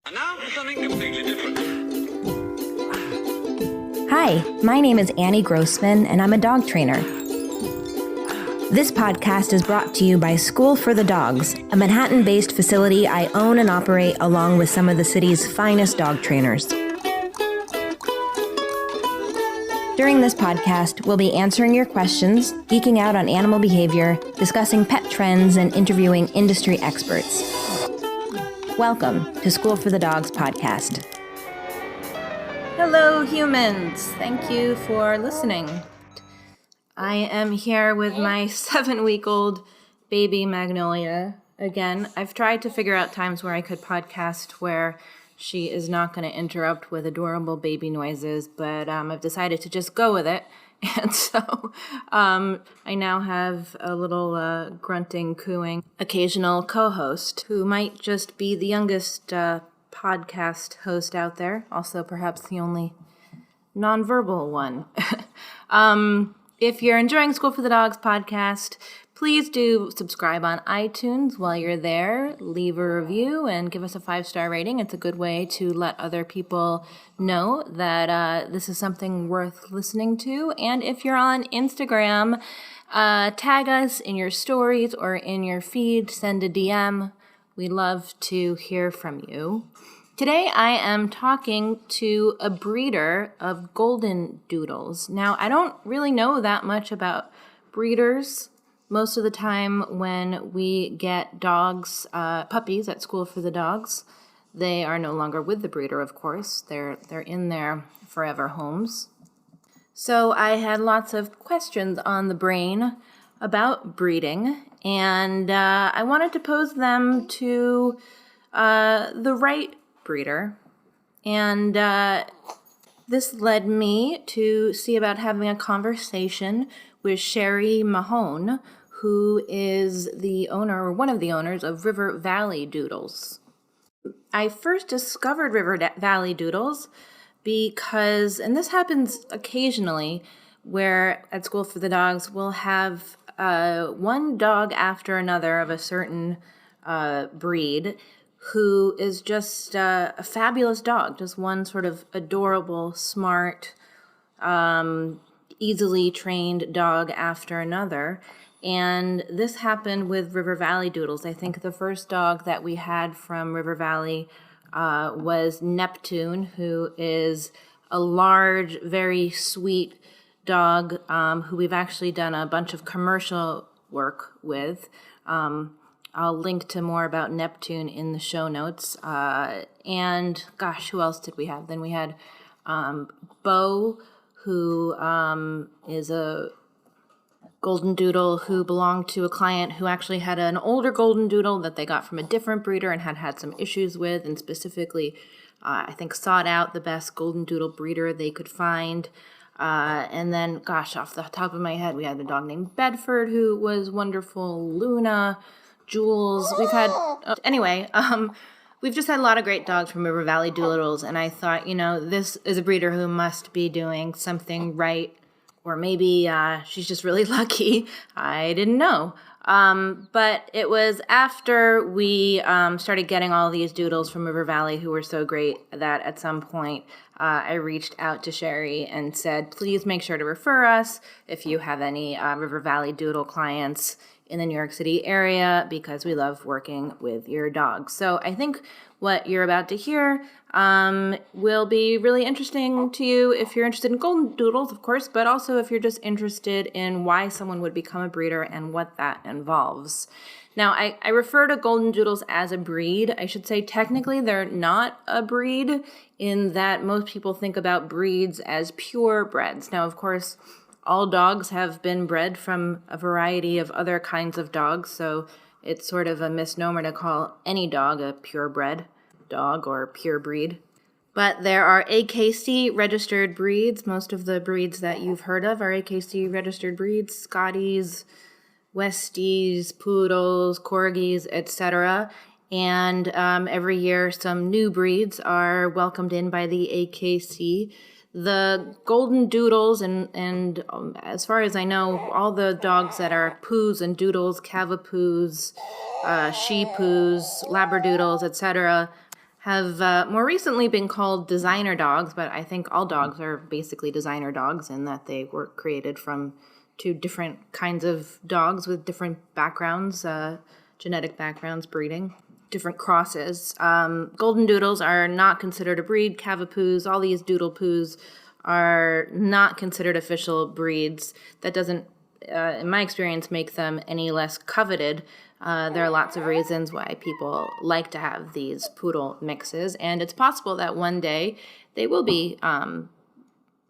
And now for something completely different. Hi, my name is Annie Grossman, and I'm a dog trainer. This podcast is brought to you by School for the Dogs, a Manhattan-based facility I own and operate along with some of the city's finest dog trainers. During this podcast, we'll be answering your questions, geeking out on animal behavior, discussing pet trends, and interviewing industry experts. Welcome to School for the Dogs podcast. Hello, humans. Thank you for listening. I am here with my 7-week-old baby Magnolia. Again, I've tried to figure out times where I could podcast where she is not going to interrupt with adorable baby noises, but I've decided to just go with it. And so I now have a little grunting, cooing, occasional co-host who might just be the youngest podcast host out there, also perhaps the only nonverbal one. If you're enjoying School for the Dogs podcast, please do subscribe on iTunes while you're there. Leave a review and give us a 5-star rating. It's a good way to let other people know that this is something worth listening to. And if you're on Instagram, tag us in your stories or in your feed. Send a DM. We love to hear from you. Today I am talking to a breeder of Goldendoodles. Now, I don't really know that much about breeders. Most of the time when we get dogs, puppies at School for the Dogs, they are no longer with the breeder, of course. They're in their forever homes. So I had lots of questions on the brain about breeding, and I wanted to pose them to the right breeder. And this led me to see about having a conversation with Cherrie Mahon, who is the owner, or one of the owners, of River Valley Doodles. I first discovered River Valley Doodles because, and this happens occasionally, where at School for the Dogs we'll have one dog after another of a certain breed who is just a fabulous dog, just one sort of adorable, smart, easily trained dog after another. And this happened with River Valley Doodles. I think the first dog that we had from River Valley was Neptune, who is a large, very sweet dog who we've actually done a bunch of commercial work with. I'll link to more about Neptune in the show notes. And gosh, who else did we have? Then we had Bo, who is a Goldendoodle who belonged to a client who actually had an older Goldendoodle that they got from a different breeder and had some issues with, and specifically, I think, sought out the best Goldendoodle breeder they could find. And then, gosh, off the top of my head, we had a dog named Bedford who was wonderful, Luna, Jules. We've had, we've just had a lot of great dogs from River Valley Doodles, and I thought, this is a breeder who must be doing something right, or maybe she's just really lucky. I didn't know. But it was after we started getting all these doodles from River Valley who were so great that at some point I reached out to Cherrie and said, please make sure to refer us if you have any River Valley Doodle clients in the New York City area, because we love working with your dogs. So I think what you're about to hear will be really interesting to you if you're interested in Goldendoodles, of course, but also if you're just interested in why someone would become a breeder and what that involves. Now, I refer to Goldendoodles as a breed. I should say technically they're not a breed in that most people think about breeds as purebreds. Now, of course, all dogs have been bred from a variety of other kinds of dogs, so it's sort of a misnomer to call any dog a purebred dog or pure breed. But there are AKC registered breeds. Most of the breeds that you've heard of are AKC registered breeds: Scotties, Westies, Poodles, Corgis, etc. And every year some new breeds are welcomed in by the AKC. The Goldendoodles, and as far as I know, all the dogs that are poos and doodles, cavapoos, she-poos, labradoodles, etc., have more recently been called designer dogs, but I think all dogs are basically designer dogs in that they were created from two different kinds of dogs with different backgrounds, genetic backgrounds, breeding, different crosses. Goldendoodles are not considered a breed. Cavapoos, all these doodle poos are not considered official breeds. That doesn't, in my experience, make them any less coveted. There are lots of reasons why people like to have these poodle mixes, and it's possible that one day they will be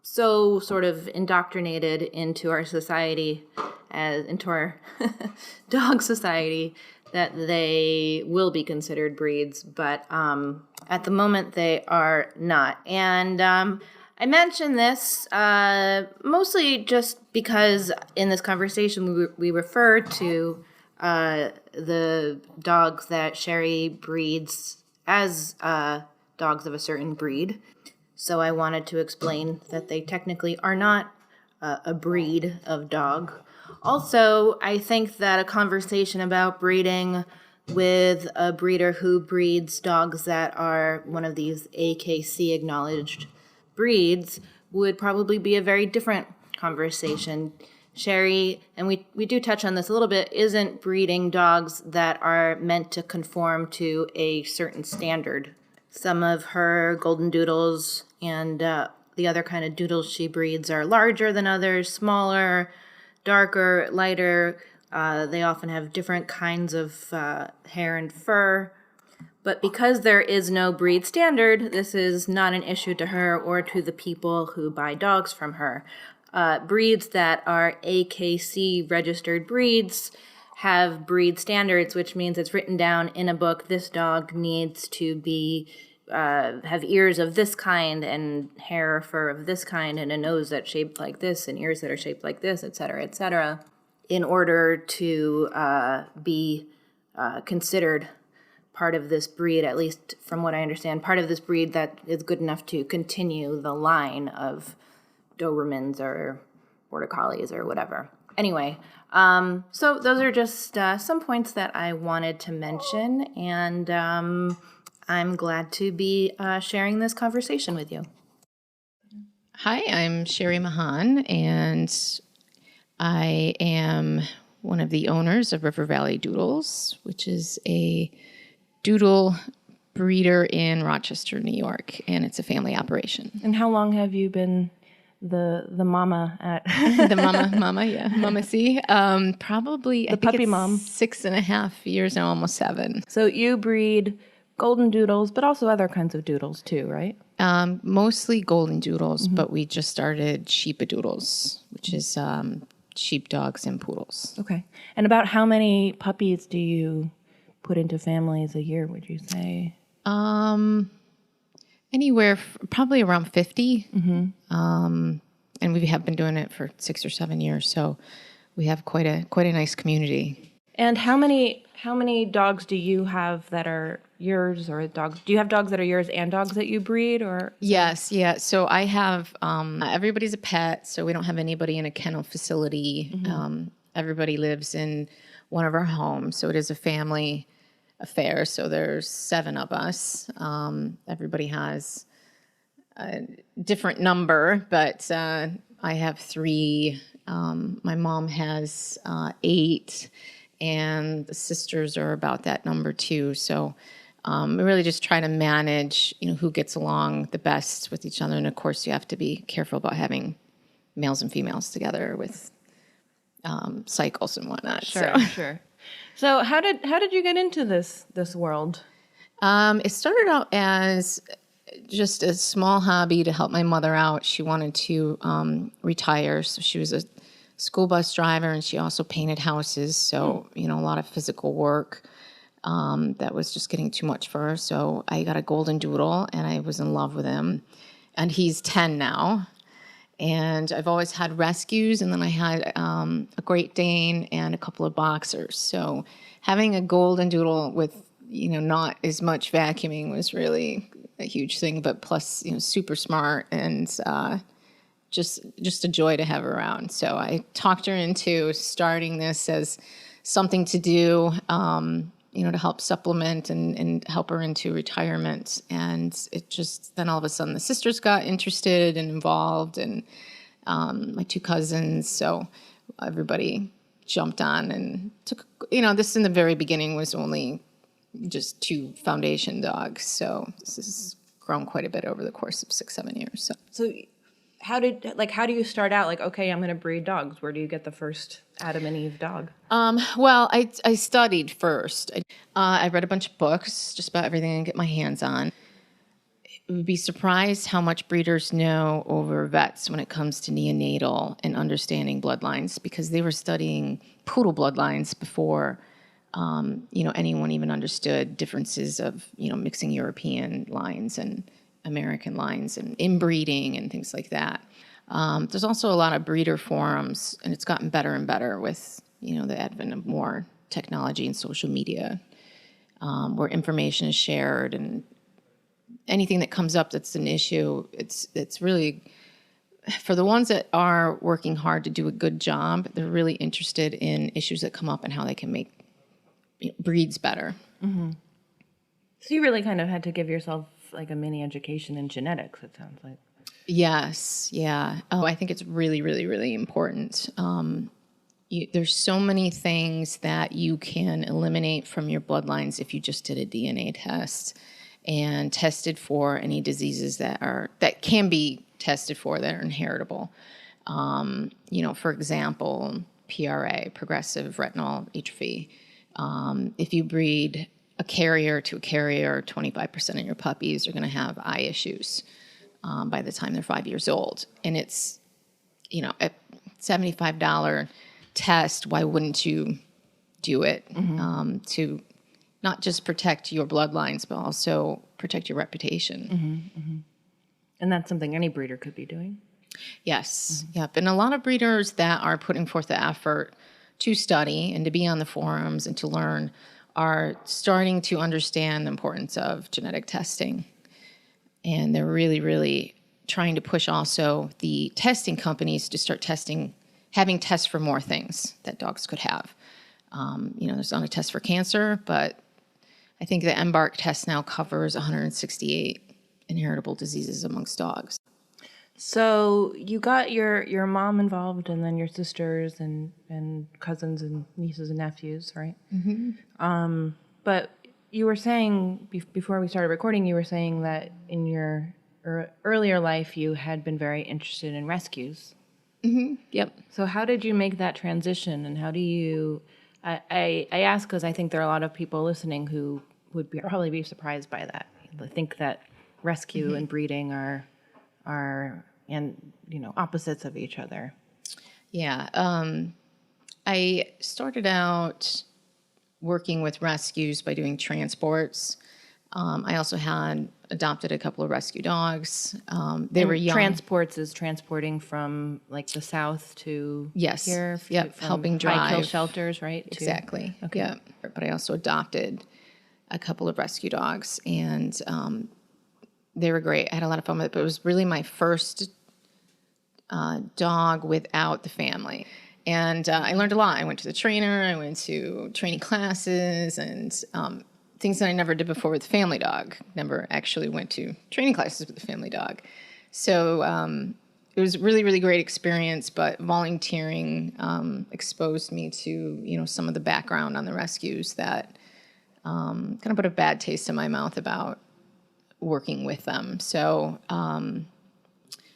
so sort of indoctrinated into our society, into our dog society, that they will be considered breeds, but at the moment they are not. And I mention this mostly just because in this conversation we refer to the dogs that Cherrie breeds as dogs of a certain breed. So I wanted to explain that they technically are not a breed of dog. Also, I think that a conversation about breeding with a breeder who breeds dogs that are one of these AKC acknowledged breeds would probably be a very different conversation. Cherrie, and we do touch on this a little bit, isn't breeding dogs that are meant to conform to a certain standard. Some of her Goldendoodles and the other kind of doodles she breeds are larger than others, smaller, darker, lighter. They often have different kinds of hair and fur. But because there is no breed standard, this is not an issue to her or to the people who buy dogs from her. Breeds that are AKC registered breeds have breed standards, which means it's written down in a book, this dog needs to be have ears of this kind and hair or fur of this kind and a nose that's shaped like this and ears that are shaped like this, et cetera, in order to be considered part of this breed, at least from what I understand, part of this breed that is good enough to continue the line of Dobermans or Border Collies or whatever. Anyway, so those are just some points that I wanted to mention, and I'm glad to be sharing this conversation with you. Hi, I'm Cherrie Mahon, and I am one of the owners of River Valley Doodles, which is a doodle breeder in Rochester, New York, and it's a family operation. And how long have you been the mama at The Mama C? Probably, I think puppy it's mom. 6.5 years now, almost 7. So you breed Goldendoodles, but also other kinds of doodles too, right? Mostly Goldendoodles, but we just started Sheepadoodles, which is sheepdogs and poodles. Okay. And about how many puppies do you put into families a year, would you say? Anywhere, probably around 50. And we have been doing it for 6 or 7 years, so we have quite a nice community. And how many dogs do you have that are yours, or dogs? Do you have dogs that are yours and dogs that you breed, or? Yes, yeah. So I have everybody's a pet, so we don't have anybody in a kennel facility. Everybody lives in one of our homes, so it is a family affair. So there's 7 of us. Everybody has a different number, but I have 3. My mom has 8, and the sisters are about that number too. So we really just try to manage, who gets along the best with each other. And of course, you have to be careful about having males and females together with cycles and whatnot. Sure. So how did you get into this world? It started out as just a small hobby to help my mother out. She wanted to retire, so she was a school bus driver, and she also painted houses. So a lot of physical work that was just getting too much for her. So I got a Goldendoodle, and I was in love with him. And he's 10 now. And I've always had rescues, and then I had a Great Dane and a couple of boxers. So having a Goldendoodle with, not as much vacuuming was really a huge thing, but plus, super smart and just a joy to have her around. So I talked her into starting this as something to do, to help supplement and help her into retirement. And it just, then all of a sudden the sisters got interested and involved, and my 2 cousins. So everybody jumped on and took, this in the very beginning was only just 2 foundation dogs. So this has grown quite a bit over the course of 6-7 years. So how do you start out? Like, okay, I'm going to breed dogs. Where do you get the first Adam and Eve dog? Well, I studied first. I read a bunch of books, just about everything I can get my hands on. You would be surprised how much breeders know over vets when it comes to neonatal and understanding bloodlines, because they were studying poodle bloodlines before, anyone even understood differences of, mixing European lines and American lines and inbreeding and things like that. There's also a lot of breeder forums, and it's gotten better and better with, the advent of more technology and social media, where information is shared, and anything that comes up that's an issue, it's really, for the ones that are working hard to do a good job, they're really interested in issues that come up and how they can make breeds better. Mm-hmm. So you really kind of had to give yourself like a mini education in genetics, it sounds like. Yes, yeah. Oh, I think it's really, really, really important. There's so many things that you can eliminate from your bloodlines if you just did a DNA test and tested for any diseases that can be tested for that are inheritable. For example, PRA, progressive retinal atrophy. If you breed a carrier to a carrier, 25% of your puppies are going to have eye issues by the time they're 5 years old. And it's, a $75 test. Why wouldn't you do it? To not just protect your bloodlines, but also protect your reputation. Mm-hmm, mm-hmm. And that's something any breeder could be doing. Yes. Mm-hmm. Yep. And a lot of breeders that are putting forth the effort to study and to be on the forums and to learn are starting to understand the importance of genetic testing. And they're really, really trying to push also the testing companies to start having tests for more things that dogs could have. There's not a test for cancer, but I think the EMBARK test now covers 168 inheritable diseases amongst dogs. So you got your mom involved, and then your sisters and cousins and nieces and nephews, right? Mm-hmm. But you were saying, before we started recording, you were saying that in your earlier life you had been very interested in rescues. Mm-hmm. Yep. So how did you make that transition, and how do you... I ask because I think there are a lot of people listening who would probably be surprised by that. They think that rescue and breeding are opposites of each other. Yeah. I started out working with rescues by doing transports. I also had adopted a couple of rescue dogs. They were young. Transports is transporting from like the south to here. Yep. From Helping drive. high kill shelters, right? Exactly. Okay. Yeah. But I also adopted a couple of rescue dogs, and they were great. I had a lot of fun with it, but it was really my first dog without the family. And I learned a lot. I went to the trainer. I went to training classes and things that I never did before with the family dog. Never actually went to training classes with the family dog. So it was a really, really great experience, but volunteering exposed me to, some of the background on the rescues that kind of put a bad taste in my mouth about working with them. So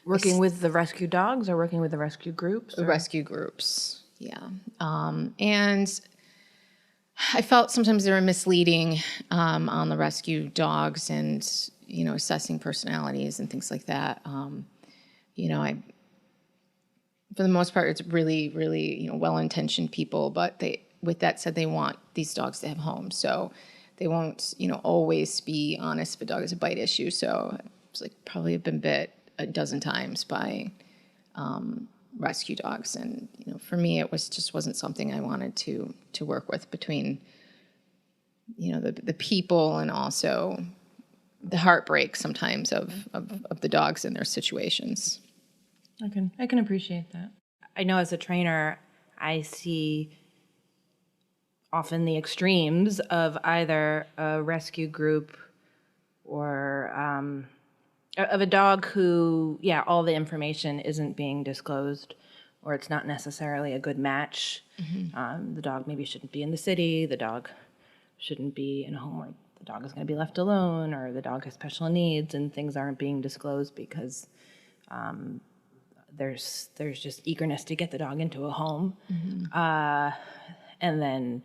working with the rescue dogs or working with the rescue groups? Rescue groups, yeah. And I felt sometimes they were misleading on the rescue dogs and, assessing personalities and things like that. For the most part, it's really, really, well-intentioned people, but with that said, they want these dogs to have homes. So they won't, always be honest if a dog has a bite issue. So it's like probably have been bit a dozen times by rescue dogs. And, for me, it wasn't something I wanted to work with between, the people and also the heartbreak sometimes of the dogs and their situations. I can appreciate that. I know as a trainer, I see often the extremes of either a rescue group or of a dog who, all the information isn't being disclosed, or it's not necessarily a good match. The dog maybe shouldn't be in the city. The dog shouldn't be in a home where the dog is going to be left alone, or the dog has special needs, and things aren't being disclosed because there's just eagerness to get the dog into a home. And then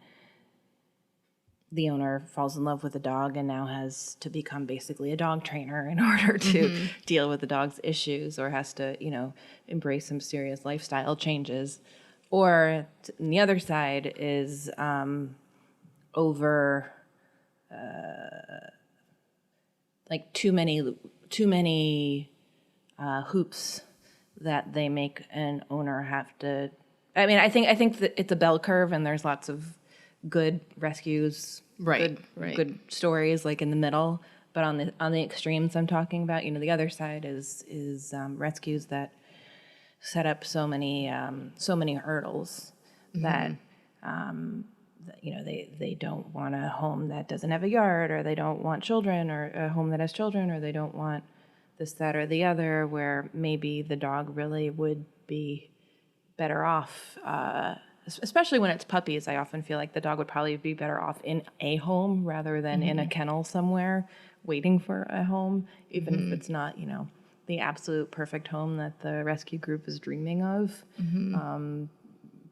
the owner falls in love with the dog and now has to become basically a dog trainer in order to deal with the dog's issues, or has to, embrace some serious lifestyle changes. Or on the other side is over like too many hoops that they make an owner have to. I mean, I think that it's a bell curve, and there's lots of good rescues, good stories like in the middle. But on the extremes I'm talking about, the other side is rescues that set up so many hurdles that they don't want a home that doesn't have a yard, or they don't want children, or a home that has children, or they don't want this, that, or the other, where maybe the dog really would be better off, especially when it's puppies. I often feel like the dog would probably be better off in a home rather than in a kennel somewhere waiting for a home, even if it's not, the absolute perfect home that the rescue group is dreaming of.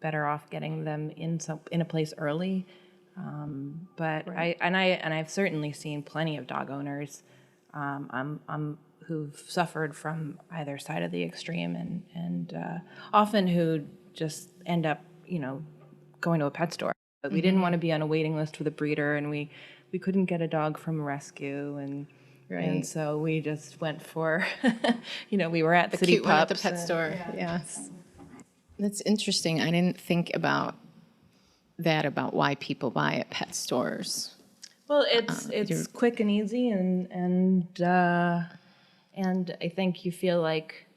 Better off getting them in a place early. But I've certainly seen plenty of dog owners who've suffered from either side of the extreme, and often who just end up, going to a pet store. But we didn't want to be on a waiting list with a breeder, and we couldn't get a dog from a rescue, and so we just went for, we were at The City cute one at Pups. the pet store. Yes. That's interesting. I didn't think about that, about why people buy at pet stores. Well, it's quick and easy, and I think you feel like.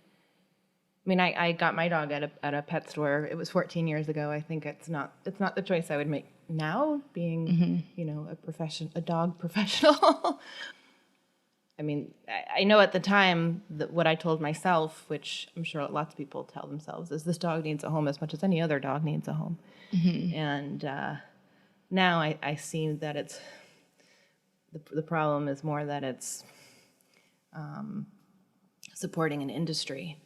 I mean, I got my dog at a pet store. It was 14 years ago. I think it's not the choice I would make now, being a dog professional. I mean, I know at the time that what I told myself, which I'm sure lots of people tell themselves, is this dog needs a home as much as any other dog needs a home. And now I see that it's the problem is more that it's supporting an industry.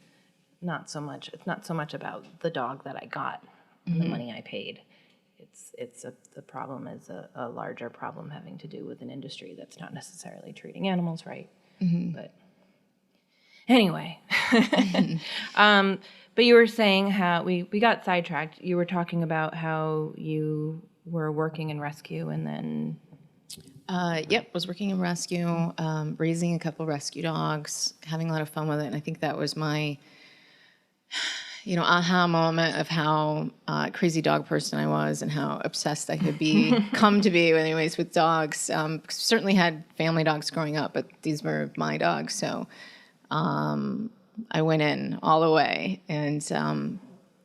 It's not so much about the dog that I got and the money I paid. The problem is a larger problem having to do with an industry that's not necessarily treating animals right. But anyway, but you were saying how we got sidetracked. You were talking about how you were working in rescue, and then was working in rescue, raising a couple rescue dogs, having a lot of fun with it. And I think that was my aha moment of how crazy dog person I was, and how obsessed I could come to be anyways with dogs. Certainly had family dogs growing up, but these were my dogs. So I went in all the way. And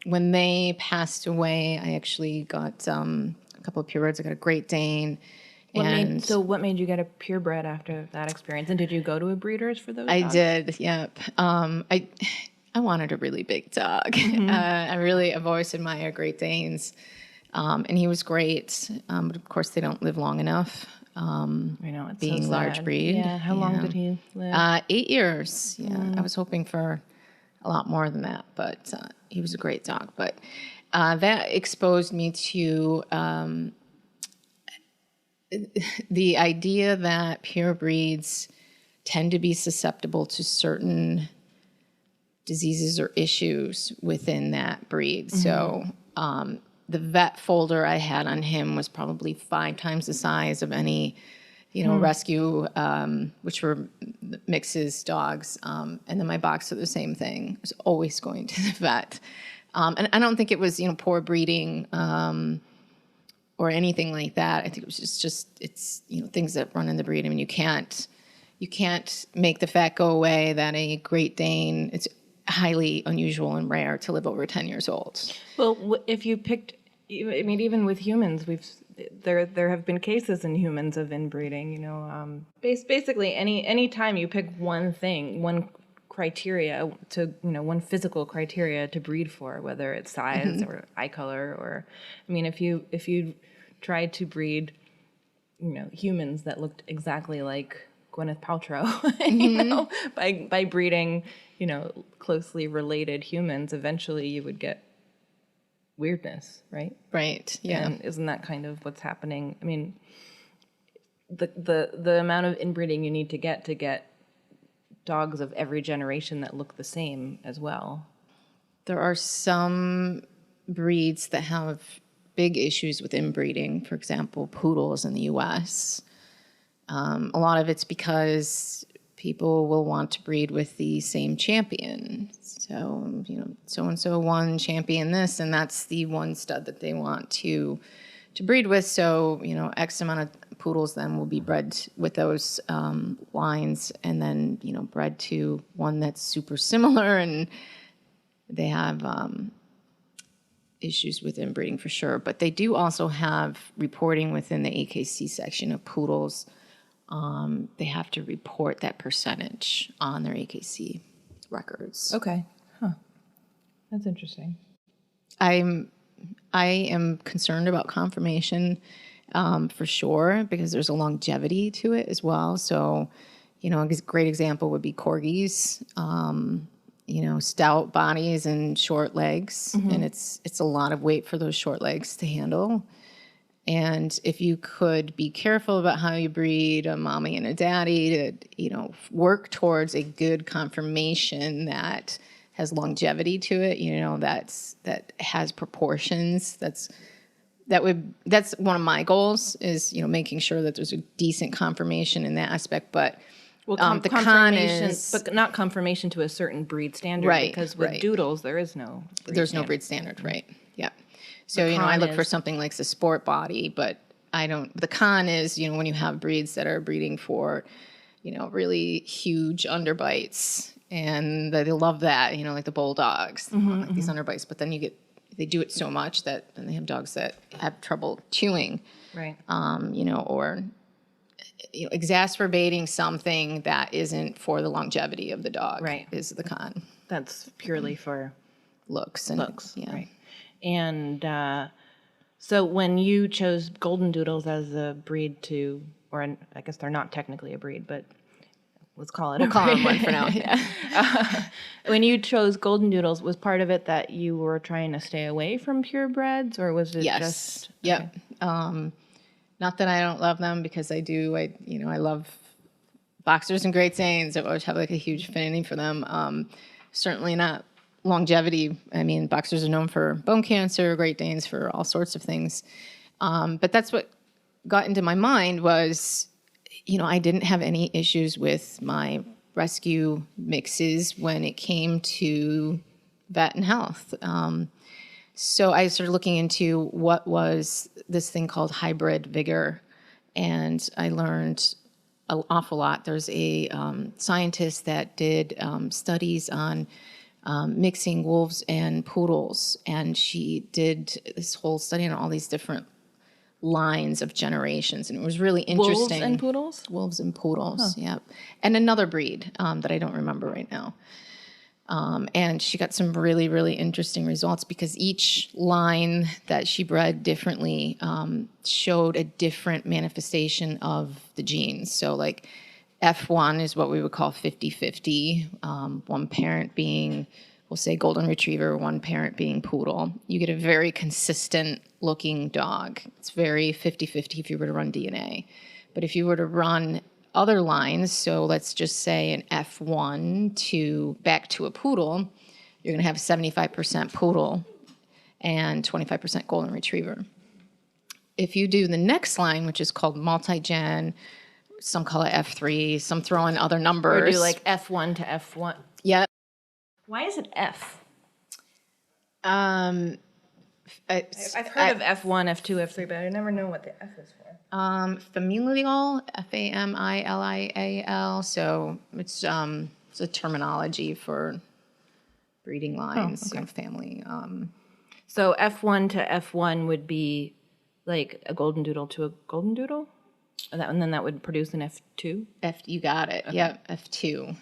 when they passed away, I actually got a couple of purebreds. I got a Great Dane. What made you get a purebred after that experience? And did you go to a breeder's for those dogs? I did, yep. I wanted a really big dog. I've always admired Great Danes. And he was great. But of course, they don't live long enough. I know, it's being so large sad. breed. Yeah, how long did he live? 8 years. Yeah, I was hoping for a lot more than that, but he was a great dog. But that exposed me to the idea that pure breeds tend to be susceptible to certain diseases or issues within that breed. So the vet folder I had on him was probably 5 times the size of any, rescue, which were mixes dogs. And then my box of the same thing. I was always going to the vet. And I don't think it was, poor breeding or anything like that. I think it was just it's things that run in the breed. I mean, you can't make the fact go away that a Great Dane, it's highly unusual and rare to live over 10 years old. Well, if you picked, I mean, even with humans, there have been cases in humans of inbreeding. Basically any time you pick one thing, one criteria to one physical criteria to breed for, whether it's size or eye color, or if you tried to breed humans that looked exactly like Gwyneth Paltrow, by breeding closely related humans, eventually you would get weirdness, right? Right. Yeah. And isn't that kind of what's happening? The amount of inbreeding you need to get dogs of every generation that look the same as well. There are some breeds that have big issues with inbreeding. For example, poodles in the U.S. A lot of it's because people will want to breed with the same champion. So, so-and-so won champion this, and that's the one stud that they want to breed with. So, X amount of poodles then will be bred with those lines, and then, bred to one that's super similar, and they have issues with inbreeding for sure. But they do also have reporting within the AKC section of poodles. They have to report that percentage on their AKC records. Okay. Huh. That's interesting. I am concerned about conformation for sure, because there's a longevity to it as well. So, a great example would be corgis, stout bodies and short legs. And it's a lot of weight for those short legs to handle. And if you could be careful about how you breed a mommy and a daddy to, work towards a good conformation that has longevity to it, that has proportions. That's one of my goals is, making sure that there's a decent conformation in that aspect. But the con is, but not conformation to a certain breed standard, right? Because with Doodles, there is no no breed standard, right? Yeah. So, I look for something like the sport body, but I don't. The con is, when you have breeds that are breeding for, really huge underbites, and they love that, like the bulldogs, like these underbites. But then they do it so much that then they have dogs that have trouble chewing, right? Or exacerbating something that isn't for the longevity of the dog, right? Is the con. That's purely for looks, yeah. Right. And so when you chose Goldendoodles as a breed I guess they're not technically a breed, but let's call it we'll call them one for now. Yeah. When you chose Goldendoodles, was part of it that you were trying to stay away from purebreds, or was it just? Yeah. Okay. Not that I don't love them, because I do. I love boxers and Great Danes. I always have a huge affinity for them. Certainly not longevity. Boxers are known for bone cancer, Great Danes for all sorts of things. But that's what got into my mind was, I didn't have any issues with my rescue mixes when it came to vet and health. So I started looking into what was this thing called hybrid vigor, and I learned an awful lot. There's a scientist that did studies on mixing wolves and poodles, and she did this whole study on all these different lines of generations, and it was really interesting. Wolves and poodles? Wolves and poodles, yeah. And another breed that I don't remember right now. And she got some really, really interesting results, because each line that she bred differently showed a different manifestation of the genes. So like F1 is what we would call 50-50, one parent being, we'll say golden retriever, one parent being poodle. You get a very consistent looking dog. It's very 50-50 if you were to run DNA. But if you were to run other lines, so let's just say an F1 back to a poodle, you're going to have 75% poodle and 25% golden retriever. If you do the next line, which is called multi-gen, some call it F3, some throw in other numbers. Or do like F1 to F1. Yeah. Why is it F? I've heard of F1, F2, F3, but I never know what the F is for. Familial, F-A-M-I-L-I-A-L. So it's a terminology for breeding lines, family. So F1 to F1 would be like a Goldendoodle to a Goldendoodle? And then that would produce an F2? You got it. Okay. Yep, F2.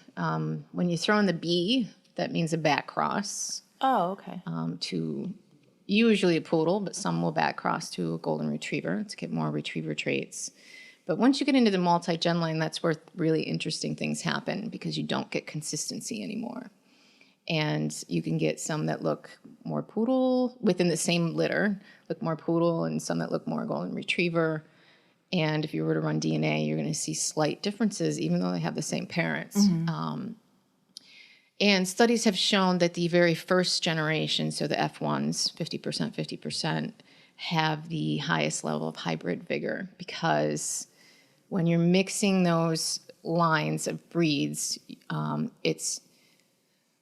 When you throw in the B, that means a back cross. Oh, okay. To usually a poodle, but some will back cross to a golden retriever to get more retriever traits. But once you get into the multi-gen line, that's where really interesting things happen because you don't get consistency anymore. And you can get some that look more poodle within the same litter, look more poodle, and some that look more golden retriever. And if you were to run DNA, you're going to see slight differences, even though they have the same parents. Mm-hmm. And studies have shown that the very first generation, so the F1s, 50%, have the highest level of hybrid vigor because when you're mixing those lines of breeds, it's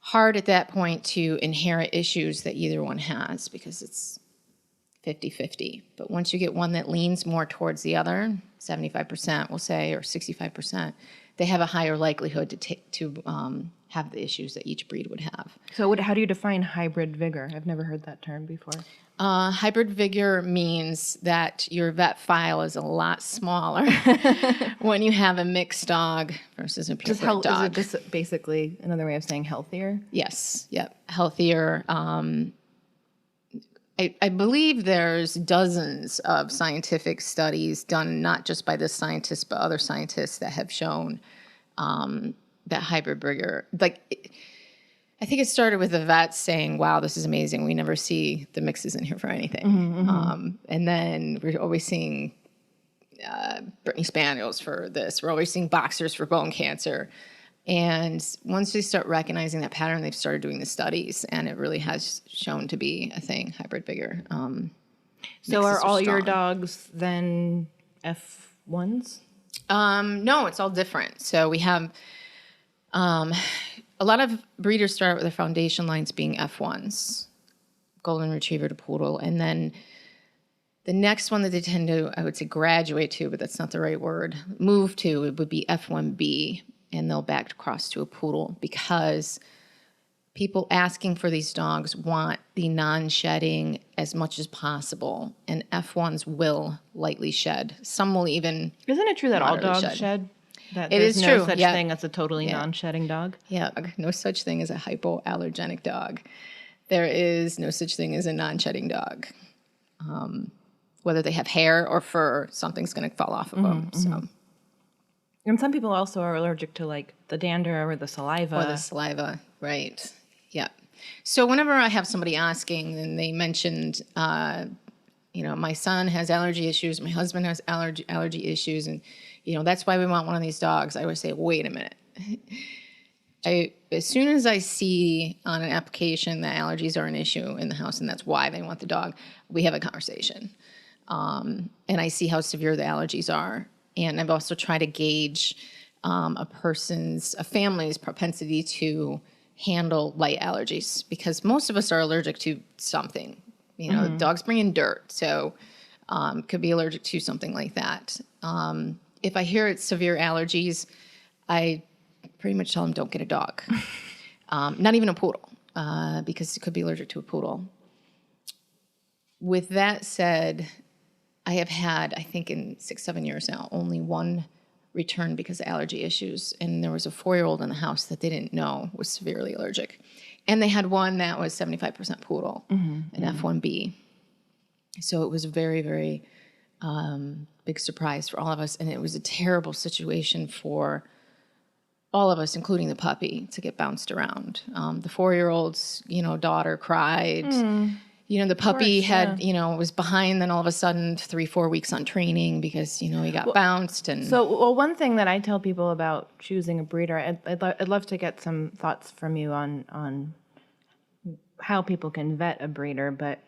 hard at that point to inherit issues that either one has because it's 50-50. But once you get one that leans more towards the other, 75% we'll say, or 65%, they have a higher likelihood to have the issues that each breed would have. So how do you define hybrid vigor? I've never heard that term before. Hybrid vigor means that your vet file is a lot smaller when you have a mixed dog versus a purebred dog. Is it just basically another way of saying healthier? Yes, yep, healthier. I believe there's dozens of scientific studies done not just by this scientist but other scientists that have shown that hybrid vigor. I think it started with the vets saying, "Wow, this is amazing. We never see the mixes in here for anything." Mm-hmm. And then we're always seeing Brittany Spaniels for this. We're always seeing boxers for bone cancer. And once they start recognizing that pattern, they've started doing the studies, and it really has shown to be a thing, hybrid vigor. So are all your dogs then F1s? No, it's all different. So we have a lot of breeders start with their foundation lines being F1s, golden retriever to poodle, and then the next one that they tend to, I would say, graduate to, but that's not the right word, move to, it would be F1B. And they'll back cross to a poodle because people asking for these dogs want the non-shedding as much as possible. And F1s will lightly shed. Some will even... Isn't it true that all dogs shed? That it is no true. Such thing as a totally non-shedding dog? Yeah, no such thing as a hypoallergenic dog. There is no such thing as a non-shedding dog. Whether they have hair or fur, something's going to fall off of them. So... And some people also are allergic to like the dander or the saliva. Or the saliva, right. Yeah. So whenever I have somebody asking and they mentioned, my son has allergy issues, my husband has allergy issues, and, that's why we want one of these dogs, I always say, wait a minute. As soon as I see on an application that allergies are an issue in the house and that's why they want the dog, we have a conversation. And I see how severe the allergies are. And I've also tried to gauge a family's propensity to handle light allergies because most of us are allergic to something. Dogs bring in dirt, so could be allergic to something like that. If I hear it's severe allergies, I pretty much tell them don't get a dog. Not even a poodle, because it could be allergic to a poodle. With that said, I have had, I think in 6-7 years now, only one return because of allergy issues. And there was a 4-year-old in the house that they didn't know was severely allergic. And they had one that was 75% poodle, an F1B. So it was a very, very big surprise for all of us. And it was a terrible situation for all of us, including the puppy, to get bounced around. The 4-year-old's, daughter cried. The puppy was behind, then all of a sudden 3-4 weeks on training because, he got bounced. And so one thing that I tell people about choosing a breeder, I'd love to get some thoughts from you on how people can vet a breeder. But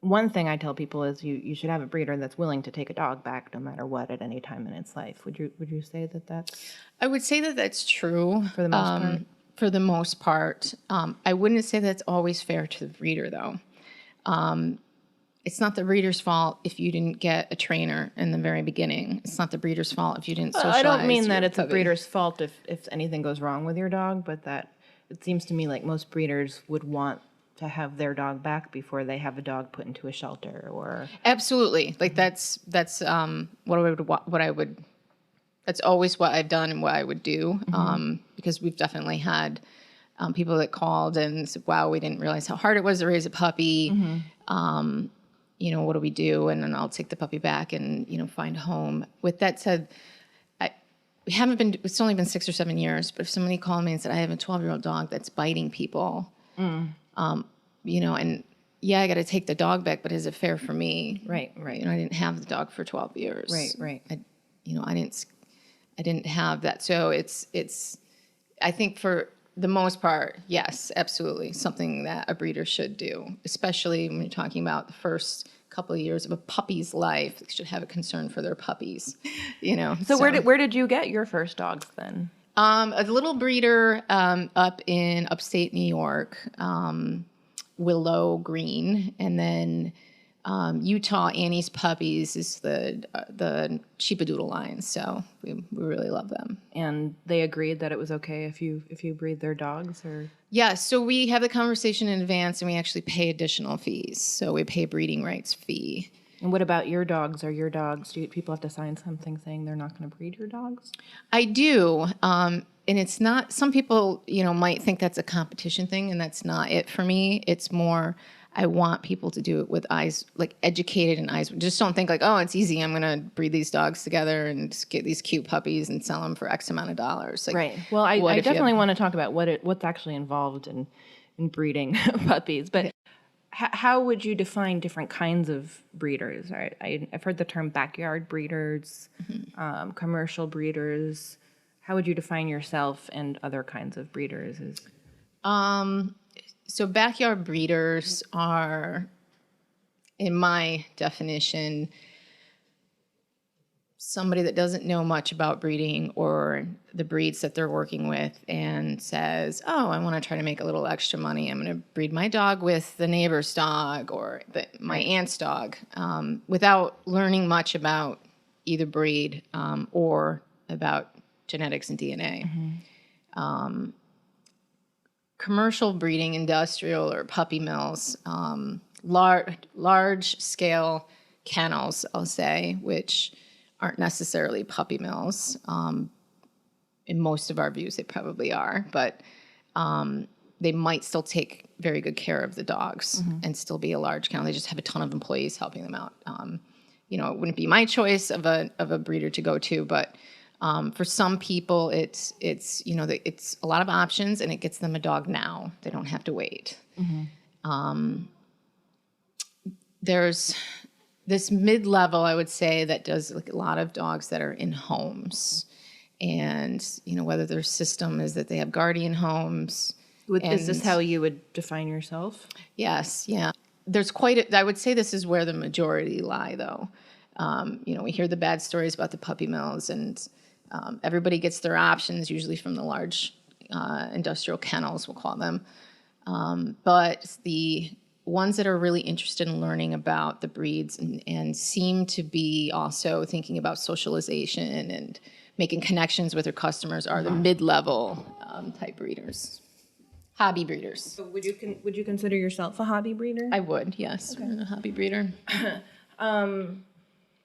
one thing I tell people is you should have a breeder that's willing to take a dog back no matter what at any time in its life. Would you say that that's? I would say that that's true for the most part. For the most part. I wouldn't say that's always fair to the breeder, though. It's not the breeder's fault if you didn't get a trainer in the very beginning. It's not the breeder's fault if you didn't socialize. I don't mean that it's puppy. A breeder's fault if anything goes wrong with your dog, but that it seems to me like most breeders would want to have their dog back before they have a dog put into a shelter or. Absolutely. Like that's what I would that's always what I've done and what I would do. Because we've definitely had people that called and said, wow, we didn't realize how hard it was to raise a puppy. What do we do? And then I'll take the puppy back and, find a home. With that said, it's only been 6 or 7 years, but if somebody called me and said, I have a 12-year-old dog that's biting people, and yeah, I got to take the dog back, but is it fair for me? Right. I didn't have the dog for 12 years. Right. I didn't have that. So it's, I think for the most part, yes, absolutely. Something that a breeder should do, especially when you're talking about the first couple of years of a puppy's life. They should have a concern for their puppies, So where did you get your first dogs then? A little breeder up in upstate New York, Willow Green, and then Utah Annie's Puppies is the Sheepadoodle line. So we really love them. And they agreed that it was okay if you breed their dogs, or? Yeah, so we have the conversation in advance, and we actually pay additional fees. So we pay breeding rights fee. And what about your dogs? Are your dogs, do people have to sign something saying they're not going to breed your dogs? I do. And it's not, some people, might think that's a competition thing, and that's not it for me. It's more, I want people to do it with eyes, like educated and eyes. Just don't think like, oh, it's easy. I'm going to breed these dogs together and just get these cute puppies and sell them for X amount of dollars. Like, right. Well, I definitely want to talk about what's actually involved in breeding puppies. But how would you define different kinds of breeders? I've heard the term backyard breeders, commercial breeders. How would you define yourself and other kinds of breeders? So backyard breeders are, in my definition, somebody that doesn't know much about breeding or the breeds that they're working with and says, oh, I want to try to make a little extra money. I'm going to breed my dog with the neighbor's dog or my aunt's dog, without learning much about either breed or about genetics and DNA. Commercial breeding, industrial or puppy mills, large scale kennels, I'll say, which aren't necessarily puppy mills. In most of our views, they probably are, but they might still take very good care of the dogs and still be a large kennel. They just have a ton of employees helping them out. It wouldn't be my choice of a breeder to go to, but for some people, it's a lot of options, and it gets them a dog now. They don't have to wait. There's this mid-level, I would say, that does like a lot of dogs that are in homes, and whether their system is that they have guardian homes. Is this how you would define yourself? Yes, yeah. There's I would say this is where the majority lie, though. We hear the bad stories about the puppy mills, and everybody gets their options, usually from the large industrial kennels, we'll call them. But the ones that are really interested in learning about the breeds and seem to be also thinking about socialization and making connections with their customers are the mid-level type breeders, hobby breeders. So would you consider yourself a hobby breeder? I would, yes. Okay. A hobby breeder.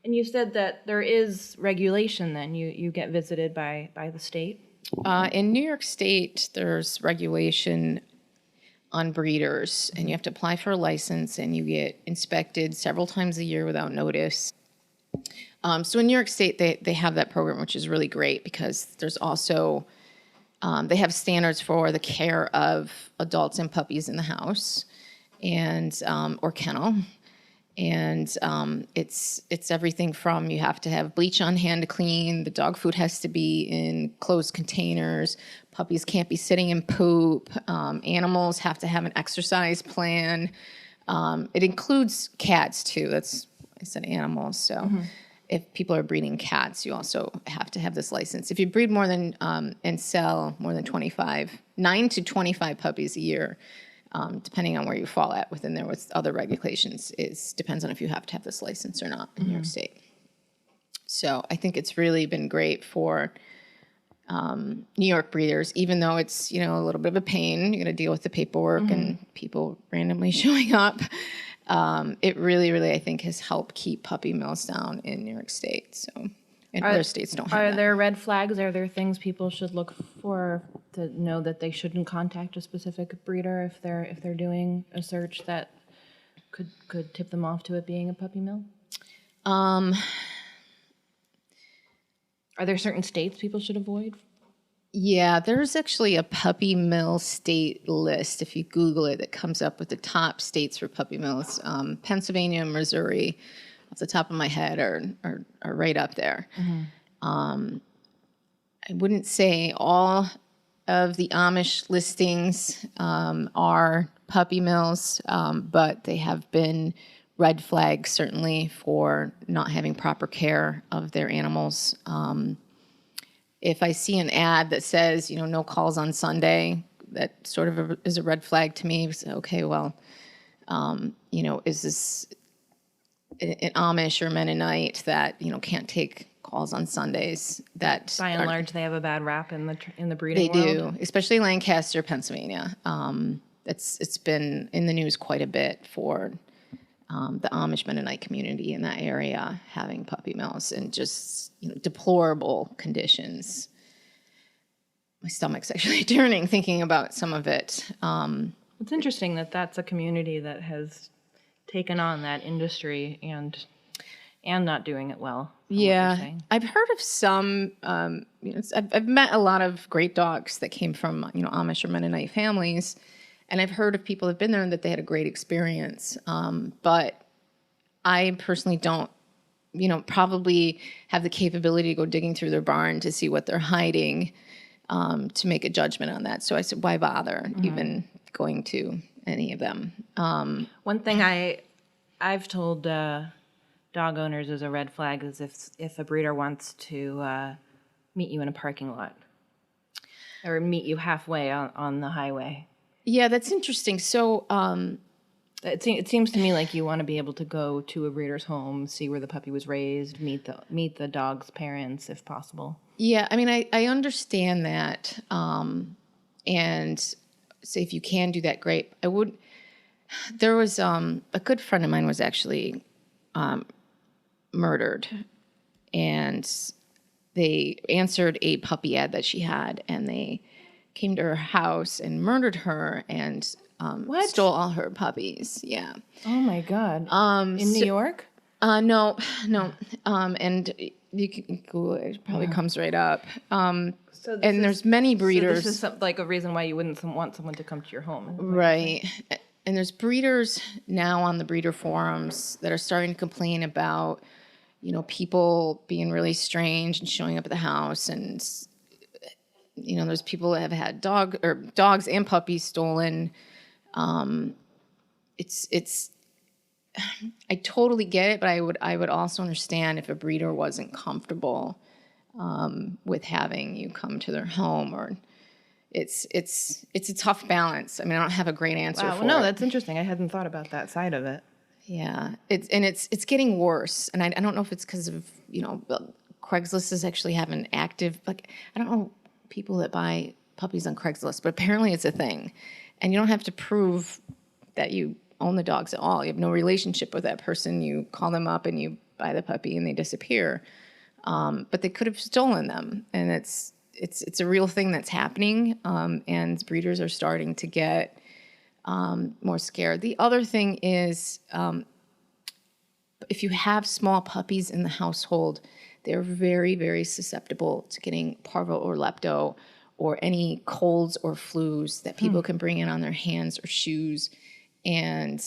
And you said that there is regulation then. You get visited by the state? In New York State, there's regulation on breeders, and you have to apply for a license, and you get inspected several times a year without notice. So in New York State, they have that program, which is really great because there's also, they have standards for the care of adults and puppies in the house and or kennel. And it's everything from you have to have bleach on hand to clean, the dog food has to be in closed containers, puppies can't be sitting in poop, animals have to have an exercise plan. It includes cats too, I said animals, so if people are breeding cats, you also have to have this license. If you breed more than, and sell more than 9 to 25 puppies a year, depending on where you fall at within there with other regulations, depends on if you have to have this license or not in New York State. So I think it's really been great for New York breeders, even though it's, you know, a little bit of a pain. You got to deal with the paperwork and people randomly showing up. It really, really, I think, has helped keep puppy mills down in New York State. So, and other states don't have Are that. there red flags? Are there things people should look for to know that they shouldn't contact a specific breeder if they're doing a search that could tip them off to it being a puppy mill? Are there certain states people should avoid? Yeah, there's actually a puppy mill state list. If you Google it, that comes up with the top states for puppy mills. Pennsylvania and Missouri, off the top of my head, are right up there. I wouldn't say all of the Amish listings are puppy mills, but they have been red flags certainly for not having proper care of their animals. If I see an ad that says, you know, no calls on Sunday, that sort of is a red flag to me. So, okay, well, you know, is this an Amish or Mennonite that, you know, can't take calls on Sundays? That By and large, they have a bad rap in the breeding they world. do, especially Lancaster, Pennsylvania. It's been in the news quite a bit for the Amish Mennonite community in that area having puppy mills and just, you know, deplorable conditions. My stomach's actually turning thinking about some of it. It's interesting that that's a community that has taken on that industry and not doing it well. Yeah, I've heard of some. You know, I've met a lot of great dogs that came from, you know, Amish or Mennonite families, and I've heard of people that've been there and that they had a great experience. But I personally don't, you know, probably have the capability to go digging through their barn to see what they're hiding to make a judgment on that. So I said, why bother even going to any of them? One thing I've told dog owners is a red flag is if a breeder wants to meet you in a parking lot or meet you halfway on the highway. Yeah, that's interesting. So It seems to me like you want to be able to go to a breeder's home, see where the puppy was raised, meet the dog's parents if possible. yeah, I mean, I understand that, and say if you can do that, great. I would. There was a good friend of mine was actually murdered, and they answered a puppy ad that she had, and they came to her house and murdered her and stole all her puppies. Yeah. Oh my God. In New York? No. And you can Google it. It probably comes right up. And there's many breeders. So this is like a reason why you wouldn't want someone to come to your home. Right. And there's breeders now on the breeder forums that are starting to complain about, you know, people being really strange and showing up at the house. And, you know, there's people that have had dogs and puppies stolen. It's I totally get it, but I would also understand if a breeder wasn't comfortable with having you come to their home, or it's a tough balance. I mean, I don't have a great answer for no, it. that's interesting. I hadn't thought about that side of it. Yeah, it's getting worse, and I don't know if it's because of, you know, Craigslist is actually having active, like, I don't know people that buy puppies on Craigslist, but apparently it's a thing, and you don't have to prove that you own the dogs at all. You have no relationship with that person. You call them up and you buy the puppy and they disappear. But they could have stolen them, and it's a real thing that's happening. And breeders are starting to get more scared. The other thing is, if you have small puppies in the household, they're very, very susceptible to getting parvo or lepto or any colds or flus that people can bring in on their hands or shoes. And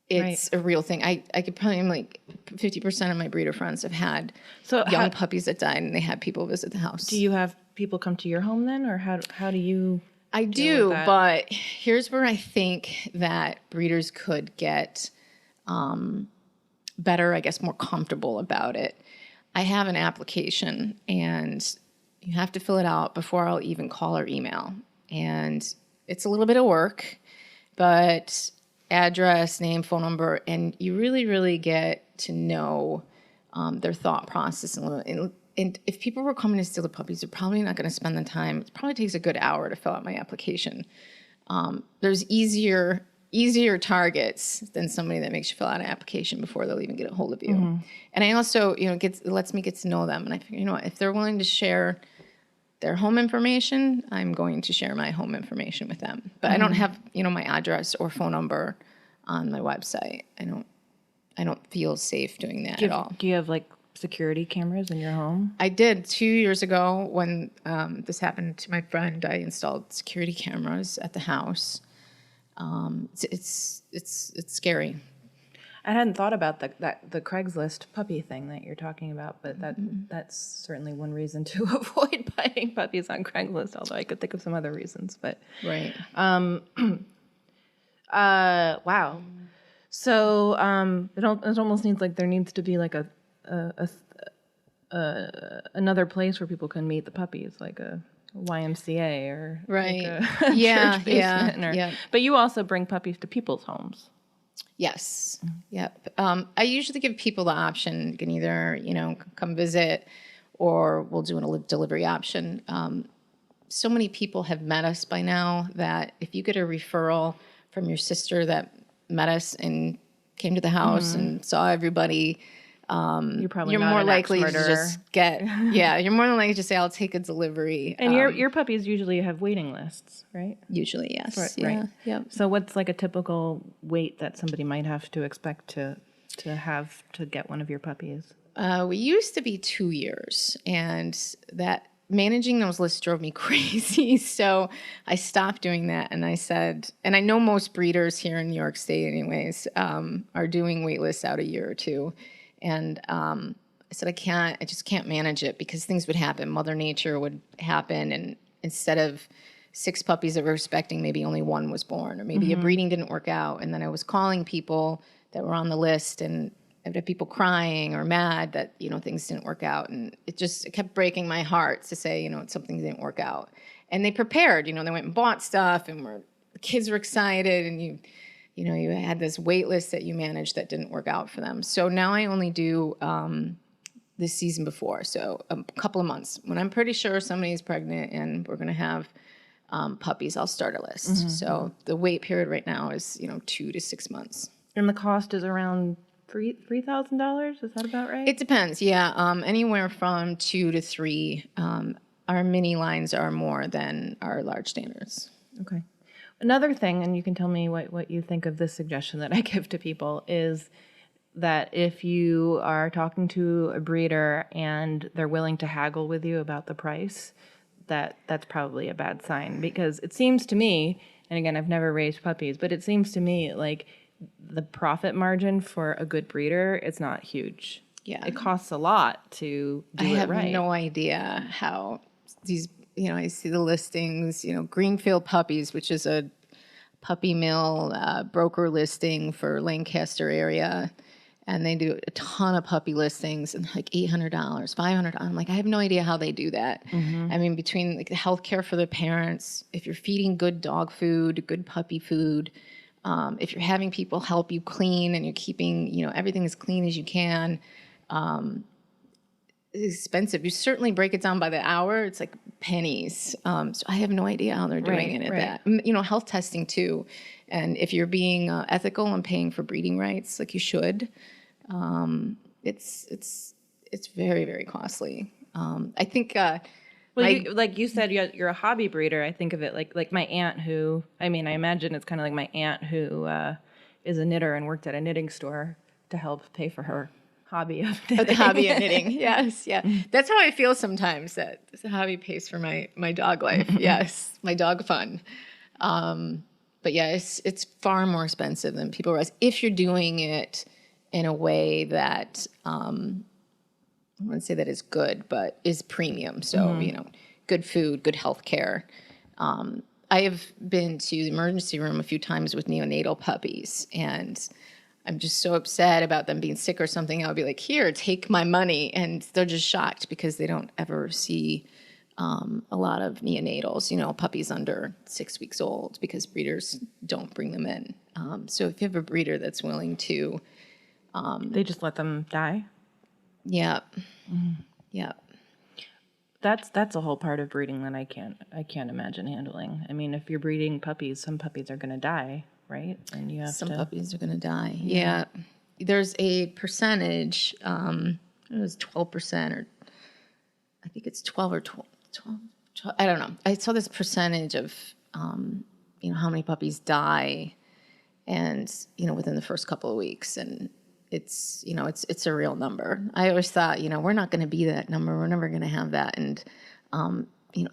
it's a real thing. I could probably, like 50% of my breeder friends have had young puppies that died, and they had people visit the house. Do you have people come to your home then, or how do you? I do, but here's where I think that breeders could get better, I guess, more comfortable about it. I have an application, and you have to fill it out before I'll even call or email. And it's a little bit of work, but address, name, phone number, and you really, really get to know their thought process. And and if people were coming to steal the puppies, they're probably not going to spend the time. It probably takes a good hour to fill out my application. There's easier targets than somebody that makes you fill out an application before they'll even get a hold of you. And I also, it lets me get to know them. And I figure, if they're willing to share their home information, I'm going to share my home information with them. But I don't have, my address or phone number on my website. I don't feel safe doing that at all. Do you have like security cameras in your home? I did 2 years ago when this happened to my friend. I installed security cameras at the house. It's scary. I hadn't thought about the Craigslist puppy thing that you're talking about, but that's certainly one reason to avoid buying puppies on Craigslist. Although I could think of some other reasons, but Right. Wow. So it almost needs like there needs to be like another place where people can meet the puppies, like a YMCA or Right. like a Yeah, church basement. yeah. But you also bring puppies to people's homes. Yes. Yep. I usually give people the option. You can either, come visit or we'll do a delivery option. So many people have met us by now that if you get a referral from your sister that met us and came to the house and saw everybody, You're more an likely to ex-murderer. just you're more than likely to say, I'll take a delivery. And your puppies usually have waiting lists, right? Usually, yes. Right, Yeah. right. Yep. So what's like a typical wait that somebody might have to expect to have to get one of your puppies? We used to be 2 years, and that managing those lists drove me crazy. So I stopped doing that, and I said, and I know most breeders here in New York State, anyways, are doing wait lists out a year or two. And I said, I just can't manage it because things would happen. Mother Nature would happen. And instead of 6 puppies that we're expecting, maybe only 1 was born, or maybe a breeding didn't work out. And then I was calling people that were on the list, and I'd have people crying or mad that, things didn't work out. And it kept breaking my heart to say, something didn't work out. And they prepared, they went and bought stuff, and the kids were excited, and you had this wait list that you managed that didn't work out for them. So now I only do this season before, so a couple of months. When I'm pretty sure somebody's pregnant and we're going to have puppies, I'll start a list. So the wait period right now is, 2 to 6 months. And the cost is around $3,000. Is that about right? It depends, yeah. Anywhere from 2 to 3. Our mini lines are more than our large standards. Okay. Another thing, and you can tell me what you think of this suggestion that I give to people, is that if you are talking to a breeder and they're willing to haggle with you about the price, that's probably a bad sign. Because it seems to me, and again, I've never raised puppies, but it seems to me like the profit margin for a good breeder, it's not huge. Yeah. It costs a lot to do I it have right. no idea how these, I see the listings, Greenfield Puppies, which is a puppy mill broker listing for Lancaster area. And they do a ton of puppy listings and like $800, $500. I'm like, I have no idea how they do that. I mean, between like the healthcare for the parents, if you're feeding good dog food, good puppy food, if you're having people help you clean and you're keeping, everything as clean as you can, it's expensive. You certainly break it down by the hour. It's like pennies. So I have no idea how they're doing it at that. Health testing too. And if you're being ethical and paying for breeding rights, like you should, it's very, very costly. I think. Like you said, you're a hobby breeder. I think of it like my aunt who, I imagine it's kind of like my aunt who is a knitter and worked at a knitting store to help pay for her hobby of knitting. The hobby of knitting, yes, yeah. That's how I feel sometimes, that the hobby pays for my dog life, yes, my dog fun. But yeah, it's far more expensive than people realize if you're doing it in a way that, I wouldn't say that is good, but is premium. So, good food, good health care. I have been to the emergency room a few times with neonatal puppies, and I'm just so upset about them being sick or something. I'll be like, here, take my money. And they're just shocked because they don't ever see a lot of neonatals, puppies under 6 weeks old, because breeders don't bring them in. So if you have a breeder that's willing to... they just let them die? Yeah. Yeah. that's a whole part of breeding that I can't imagine handling. I mean, if you're breeding puppies, some puppies are going to die, right? And you have Some to. puppies are going to die. Yeah. There's a percentage, it was 12%, or I think it's 12 or 12, I don't know. I saw this percentage of, how many puppies die and, within the first couple of weeks. And it's a real number. I always thought, we're not going to be that number. We're never going to have that. And,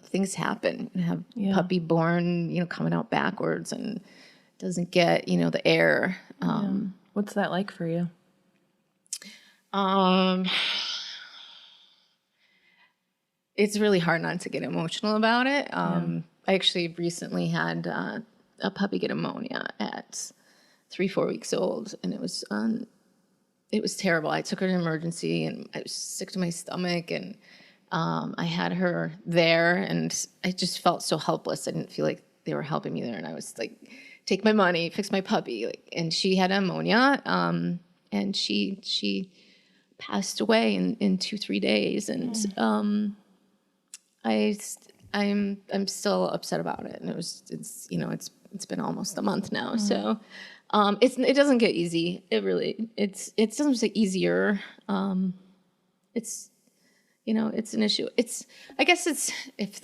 things happen. You have puppy born, coming out backwards and doesn't get, the air. What's that like for you? It's really hard not to get emotional about it. I actually recently had a puppy get pneumonia at 3-4 weeks old, and it was terrible. I took her to emergency, and I was sick to my stomach, and I had her there, and I just felt so helpless. I didn't feel like they were helping me there, and I was like, take my money, fix my puppy. And she had pneumonia, and she passed away in 2-3 days. And I'm still upset about it. And it's been almost a month now. So it doesn't get easy. It doesn't get easier. It's an issue. I guess it's if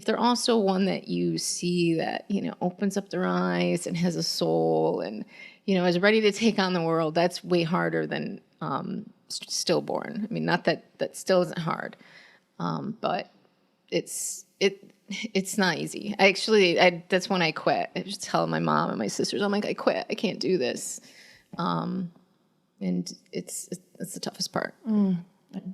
they're also one that you see that, opens up their eyes and has a soul and, is ready to take on the world, that's way harder than stillborn. I mean, not that still isn't hard, but it's not easy. That's when I quit. I just tell my mom and my sisters, I'm like, I quit. I can't do this. And it's the toughest part.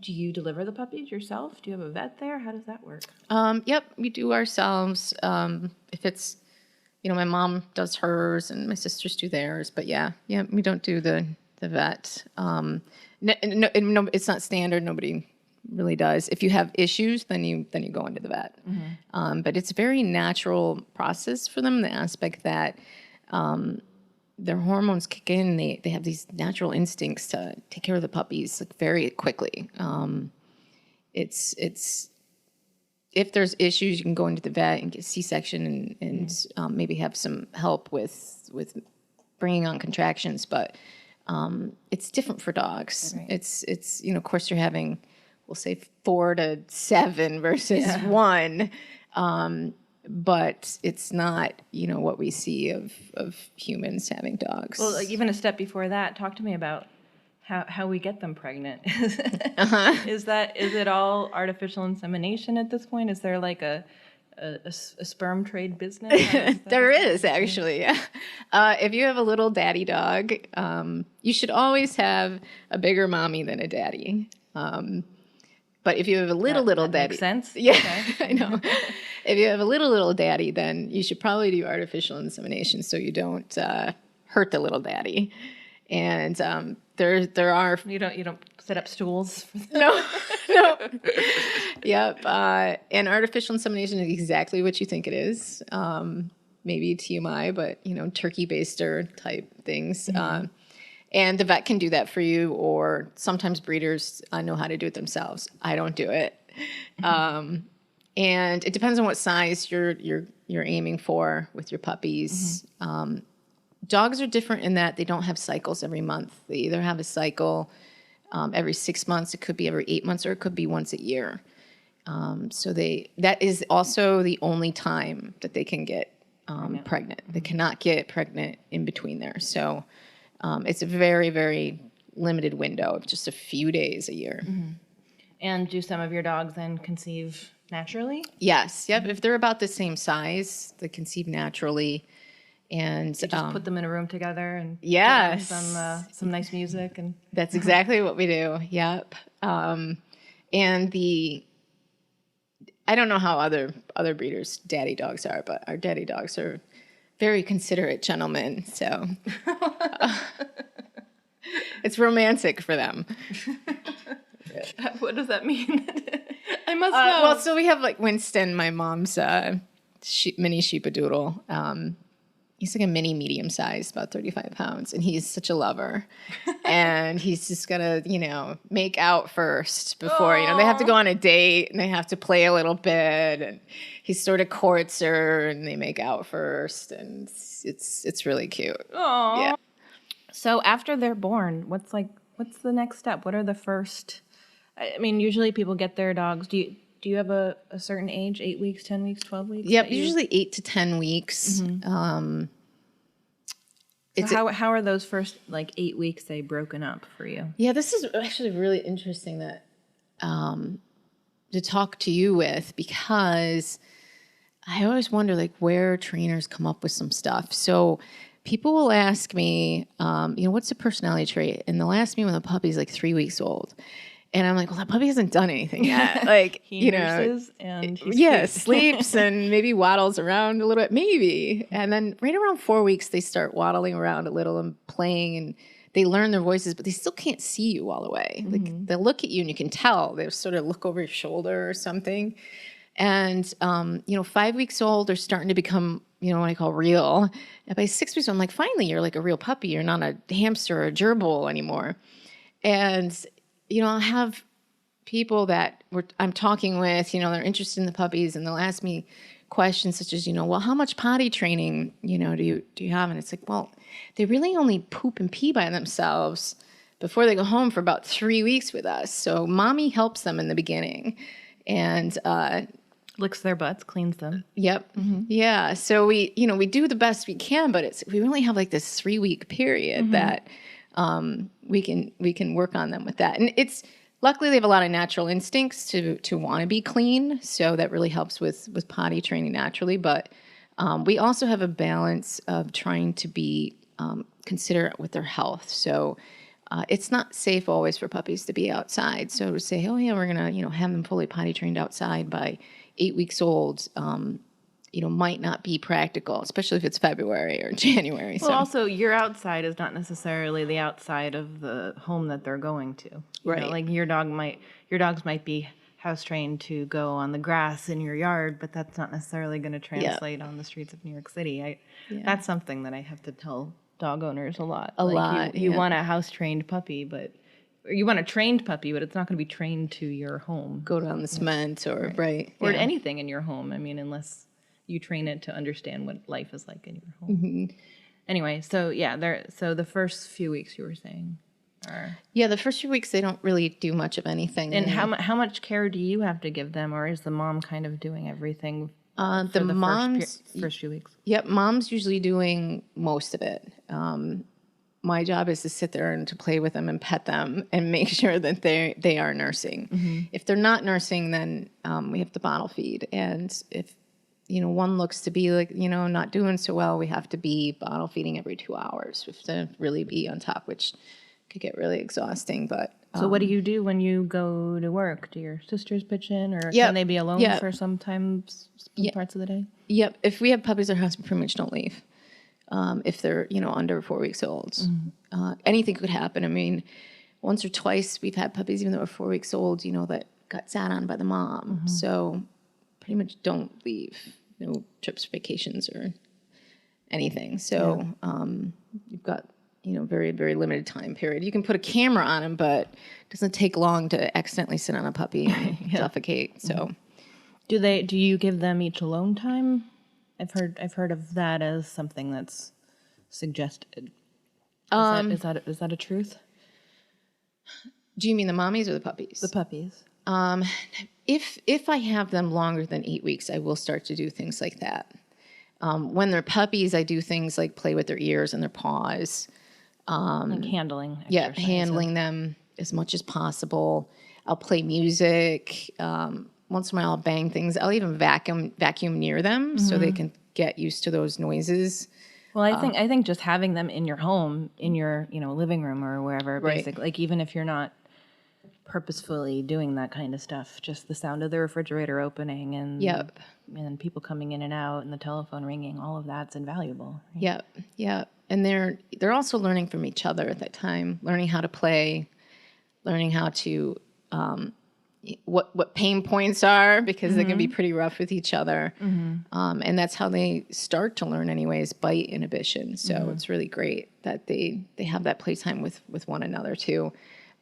Do you deliver the puppies yourself? Do you have a vet there? How does that work? Yep, we do ourselves. If it's, my mom does hers and my sisters do theirs. But yeah, we don't do the vet. No, it's not standard. Nobody really does. If you have issues, then you go into the vet. But it's a very natural process for them. The aspect that their hormones kick in. They have these natural instincts to take care of the puppies very quickly. It's if there's issues, you can go into the vet and get C-section and maybe have some help with bringing on contractions. But it's different for dogs. Right. It's of course you're having, we'll say 4 to 7 versus 1. But it's not, what we see of humans having dogs. Well, even a step before that, talk to me about how we get them pregnant. Is it all artificial insemination at this point? Is there like a sperm trade business? There is actually. Yeah. If you have a little daddy dog, you should always have a bigger mommy than a daddy. But if you have a little daddy, makes sense. Yeah, Okay. I know. If you have a little daddy, then you should probably do artificial insemination so you don't hurt the little daddy. And there are you don't set up stools for them? no. Yep. And artificial insemination is exactly what you think it is. Maybe TMI, but turkey baster type things. Mm-hmm. And the vet can do that for you, or sometimes breeders know how to do it themselves. I don't do it. And it depends on what size you're aiming for with your puppies. Mm-hmm. Dogs are different in that they don't have cycles every month. They either have a cycle every 6 months, it could be every 8 months, or it could be once a year. So that is also the only time that they can get pregnant. They cannot get pregnant in between there. So it's a very, very limited window of just a few days a year. Mm-hmm. And do some of your dogs then conceive naturally? Yes. Yep. If they're about the same size, they conceive naturally. And you just put them in a room together and yes, some nice music, and that's exactly what we do. Yep. And I don't know how other breeders' daddy dogs are, but our daddy dogs are very considerate gentlemen. So it's romantic for them. What does that mean? I must know. Well, so we have Winston, my mom's mini sheepadoodle. He's like a mini medium size, about 35 pounds, and he's such a lover. And he's just gonna, make out first before, they have to go on a date and they have to play a little bit, and he sort of courts her and they make out first, and it's really cute. Aww. Yeah. So after they're born, what's the next step? What are the first? I mean, usually people get their dogs. Do you have a certain age? 8 weeks, 10 weeks, 12 weeks? Yep, usually 8 to 10 weeks. So how are those first 8 weeks broken up for you? Yeah, this is actually really interesting that to talk to you with, because I always wonder where trainers come up with some stuff. So people will ask me, what's the personality trait? And they'll ask me when the puppy's 3 weeks old. And I'm like, well, that puppy hasn't done anything yet. He nurses and sleeps and maybe waddles around a little bit, maybe. And then right around 4 weeks, they start waddling around a little and playing, and they learn their voices, but they still can't see you all the way. They'll look at you and you can tell. They'll sort of look over your shoulder or something. And, 5 weeks old, they're starting to become, what I call real. And by 6 weeks, I'm like, finally, you're like a real puppy. You're not a hamster or a gerbil anymore. And I'll have people that I'm talking with, they're interested in the puppies, and they'll ask me questions such as, well, how much potty training, do you have? And it's like, well, they really only poop and pee by themselves before they go home for about 3 weeks with us. So mommy helps them in the beginning, and licks their butts, cleans them. Yep. Mm-hmm. Yeah. So we do the best we can, but we really have this 3 week period that we can work on them with that. And luckily they have a lot of natural instincts to want to be clean. So that really helps with potty training naturally. But we also have a balance of trying to be considerate with their health. So it's not safe always for puppies to be outside. So to say, oh yeah, we're going to, have them fully potty trained outside by 8 weeks old, might not be practical, especially if it's February or January. Well, also, your outside is not necessarily the outside of the home that they're going to. Right. Your dogs might be house trained to go on the grass in your yard, but that's not necessarily going to translate on the streets of New York City. That's something that I have to tell dog owners a lot. You want a house trained puppy, but you want a trained puppy, but it's not going to be trained to your home. Go down the cement or or anything in your home. I mean, unless you train it to understand what life is like in your home. Mm-hmm. Anyway, so the first few weeks you were saying are... Yeah, the first few weeks they don't really do much of anything. And how much care do you have to give them, or is the mom kind of doing everything for the mom's first few weeks? Yep, mom's usually doing most of it. My job is to sit there and to play with them and pet them and make sure that they are nursing. Mm-hmm. If they're not nursing, then we have to bottle feed. And if one looks to be not doing so well, we have to be bottle feeding every 2 hours. We have to really be on top, which could get really exhausting. But so what do you do when you go to work? Do your sisters pitch in, or can they be alone for some parts of the day? Yep. If we have puppies at our house, we pretty much don't leave. If they're, under 4 weeks old. Mm-hmm. Anything could happen. I mean, once or twice we've had puppies, even though they're 4 weeks old, that got sat on by the mom. Mm-hmm. So pretty much don't leave. No trips, vacations, or anything. So you've got, very, very limited time period. You can put a camera on them, but it doesn't take long to accidentally sit on a puppy and suffocate. So do you give them each alone time? I've heard of that as something that's suggested. Is that a truth? Do you mean the mommies or the puppies? The puppies. If I have them longer than 8 weeks, I will start to do things like that. When they're puppies, I do things like play with their ears and their paws. Like handling. Yeah, handling them as much as possible. I'll play music. Once in a while, I'll bang things. I'll even vacuum near them so they can get used to those noises. Well, I think just having them in your home, in your living room or wherever, basically, even if you're not purposefully doing that kind of stuff, just the sound of the refrigerator opening and people coming in and out and the telephone ringing, all of that's invaluable. Right? Yep. And they're also learning from each other at that time, learning how to play, learning how to what pain points are, because they can be pretty rough with each other. And that's how they start to learn anyways, bite inhibition. So it's really great that they have that playtime with one another too.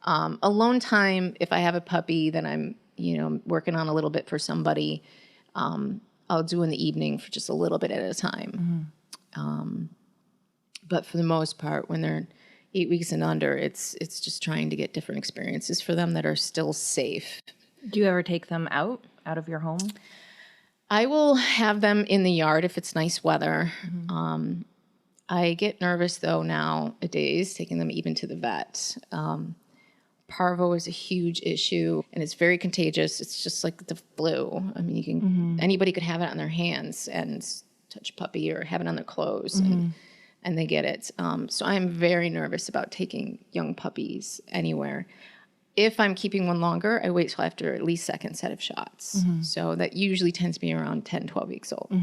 Alone time, if I have a puppy that I'm, working on a little bit for somebody, I'll do in the evening for just a little bit at a time. But for the most part, when they're 8 weeks and under, it's just trying to get different experiences for them that are still safe. Do you ever take them out of your home? I will have them in the yard if it's nice weather. I get nervous though nowadays taking them even to the vet. Parvo is a huge issue, and it's very contagious. It's just like the flu. I mean, anybody could have it on their hands and touch a puppy or have it on their clothes, and they get it. So I'm very nervous about taking young puppies anywhere. If I'm keeping one longer, I wait till after at least second set of shots. So that usually tends to be around 10, 12 weeks old.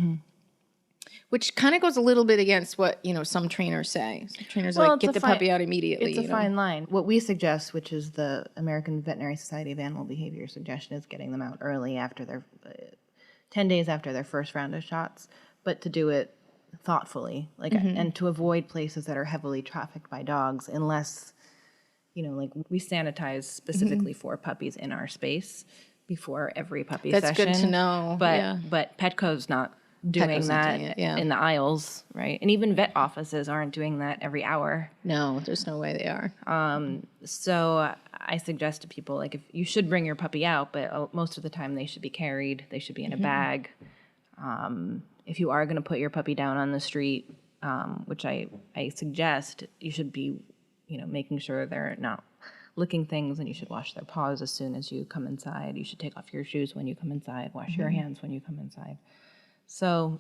Which kind of goes a little bit against what, some trainers say. Some trainers are like, get the puppy out immediately. It's a fine line. What we suggest, which is the American Veterinary Society of Animal Behavior suggestion, is getting them out early after their 10 days after their first round of shots, but to do it thoughtfully, and to avoid places that are heavily trafficked by dogs, unless, we sanitize specifically for puppies in our space before every puppy session. That's good to know. But Petco's not doing that in the aisles, right? And even vet offices aren't doing that every hour. No, there's no way they are. So I suggest to people, if you should bring your puppy out, but most of the time they should be carried. They should be in a bag. If you are going to put your puppy down on the street, which I suggest, you should be, making sure they're not licking things, and you should wash their paws as soon as you come inside. You should take off your shoes when you come inside, wash your hands when you come inside. So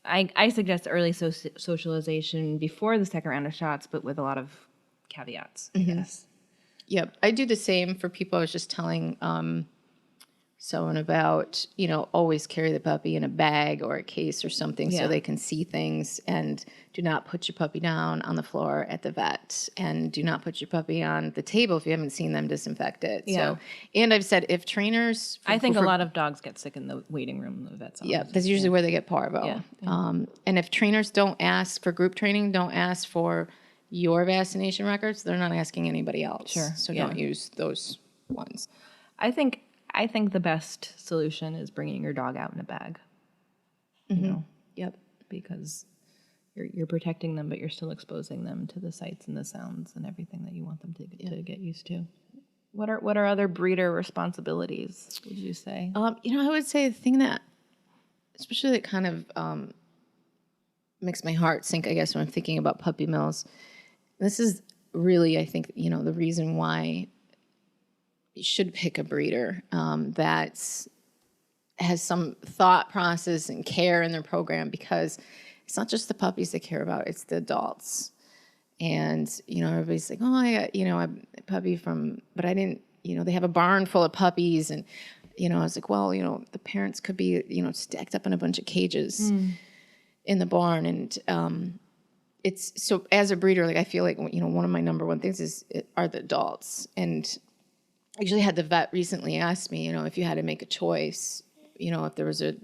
I suggest early socialization before the second round of shots, but with a lot of caveats, I guess. Yep. I do the same for people. I was just telling someone about, always carry the puppy in a bag or a case or something so they can see things, and do not put your puppy down on the floor at the vet, and do not put your puppy on the table if you haven't seen them disinfect it. Yeah. So, and I've said if trainers... I think a lot of dogs get sick in the waiting room in the vet's office. Yeah, that's usually where they get parvo. Yeah. And if trainers don't ask for group training, don't ask for your vaccination records, they're not asking anybody else. Sure. So don't use those ones. I think the best solution is bringing your dog out in a bag. Yep. Because you're protecting them, but you're still exposing them to the sights and the sounds and everything that you want them to get used to. What are other breeder responsibilities, would you say? I would say the thing that, especially that kind of makes my heart sink, I guess, when I'm thinking about puppy mills. This is really, I think, the reason why you should pick a breeder that has some thought process and care in their program, because it's not just the puppies they care about, it's the adults. And, everybody's like, oh, I got, a puppy from, but I didn't, they have a barn full of puppies. And, I was like, well, the parents could be, stacked up in a bunch of cages in the barn. And it's, so as a breeder, I feel like, one of my number one things are the adults. And I actually had the vet recently ask me, if you had to make a choice, if there was a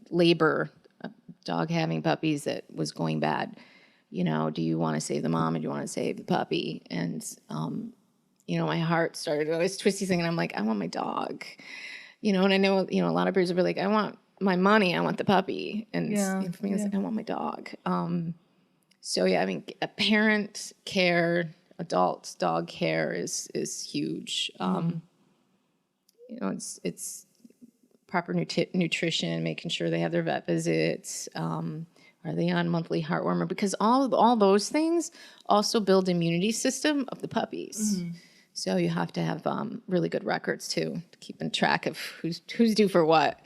labor, a dog having puppies that was going bad, do you want to save the mom or do you want to save the puppy? And, my heart started, I was twisty thinking, I'm like, I want my dog, and I know, a lot of breeders will be like, I want my money, I want the puppy. And for me, it's like, I want my dog. So yeah, a parent care, adult dog care is huge. It's proper nutrition, making sure they have their vet visits. Are they on monthly heartwormer? Because all those things also build immunity system of the puppies. So you have to have really good records too, to keep in track of who's due for what.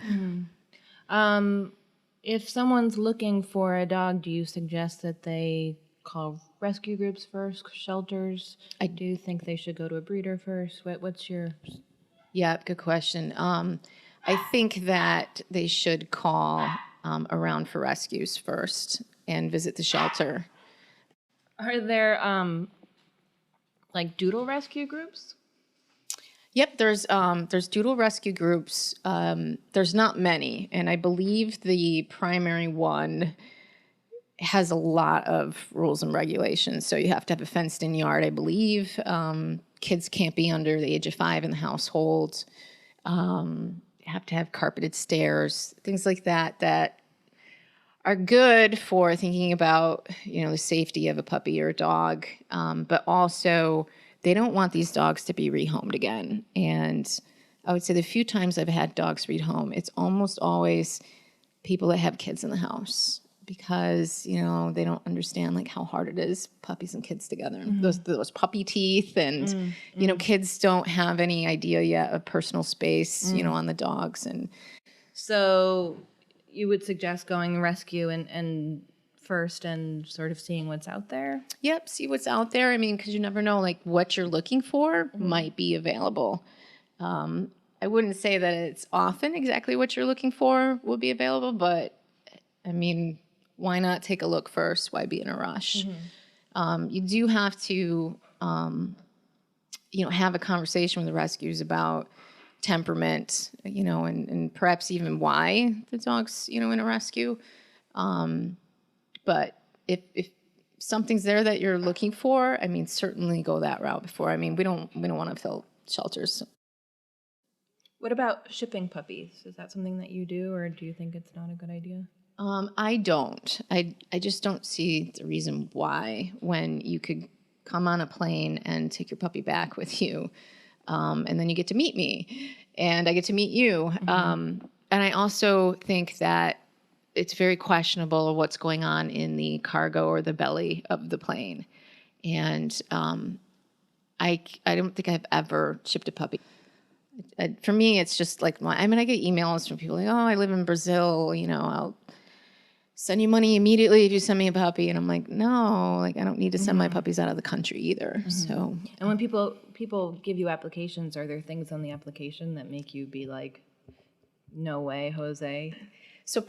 If someone's looking for a dog, do you suggest that they call rescue groups first, shelters? I do think they should go to a breeder first. What's your... Yeah, good question. I think that they should call around for rescues first and visit the shelter. Are there doodle rescue groups? Yep, there's doodle rescue groups. There's not many, and I believe the primary one has a lot of rules and regulations. So you have to have a fenced-in yard, I believe. Kids can't be under the age of 5 in the household. You have to have carpeted stairs, things like that that are good for thinking about, the safety of a puppy or a dog, but also they don't want these dogs to be rehomed again. And I would say the few times I've had dogs rehomed, it's almost always people that have kids in the house because, they don't understand like how hard it is, puppies and kids together. Those puppy teeth and, kids don't have any idea yet of personal space, on the dogs. And So you would suggest going rescue and first and sort of seeing what's out there? Yep, see what's out there. I mean, because you never know, like what you're looking for might be available. I wouldn't say that it's often exactly what you're looking for will be available, but I mean, why not take a look first? Why be in a rush? You do have to, have a conversation with the rescues about temperament, and perhaps even why the dog's, in a rescue. But if something's there that you're looking for, I mean, certainly go that route before. I mean, we don't want to fill shelters. What about shipping puppies? Is that something that you do, or do you think it's not a good idea? I don't. I just don't see the reason why when you could come on a plane and take your puppy back with you, and then you get to meet me, and I get to meet you. And I also think that it's very questionable what's going on in the cargo or the belly of the plane. And I don't think I've ever shipped a puppy. For me, it's just like, I get emails from people like, oh, I live in Brazil, I'll send you money immediately if you send me a puppy. And I'm like, no, like I don't need to send my puppies out of the country either. So. And when people give you applications, are there things on the application that make you be like, no way, Jose? So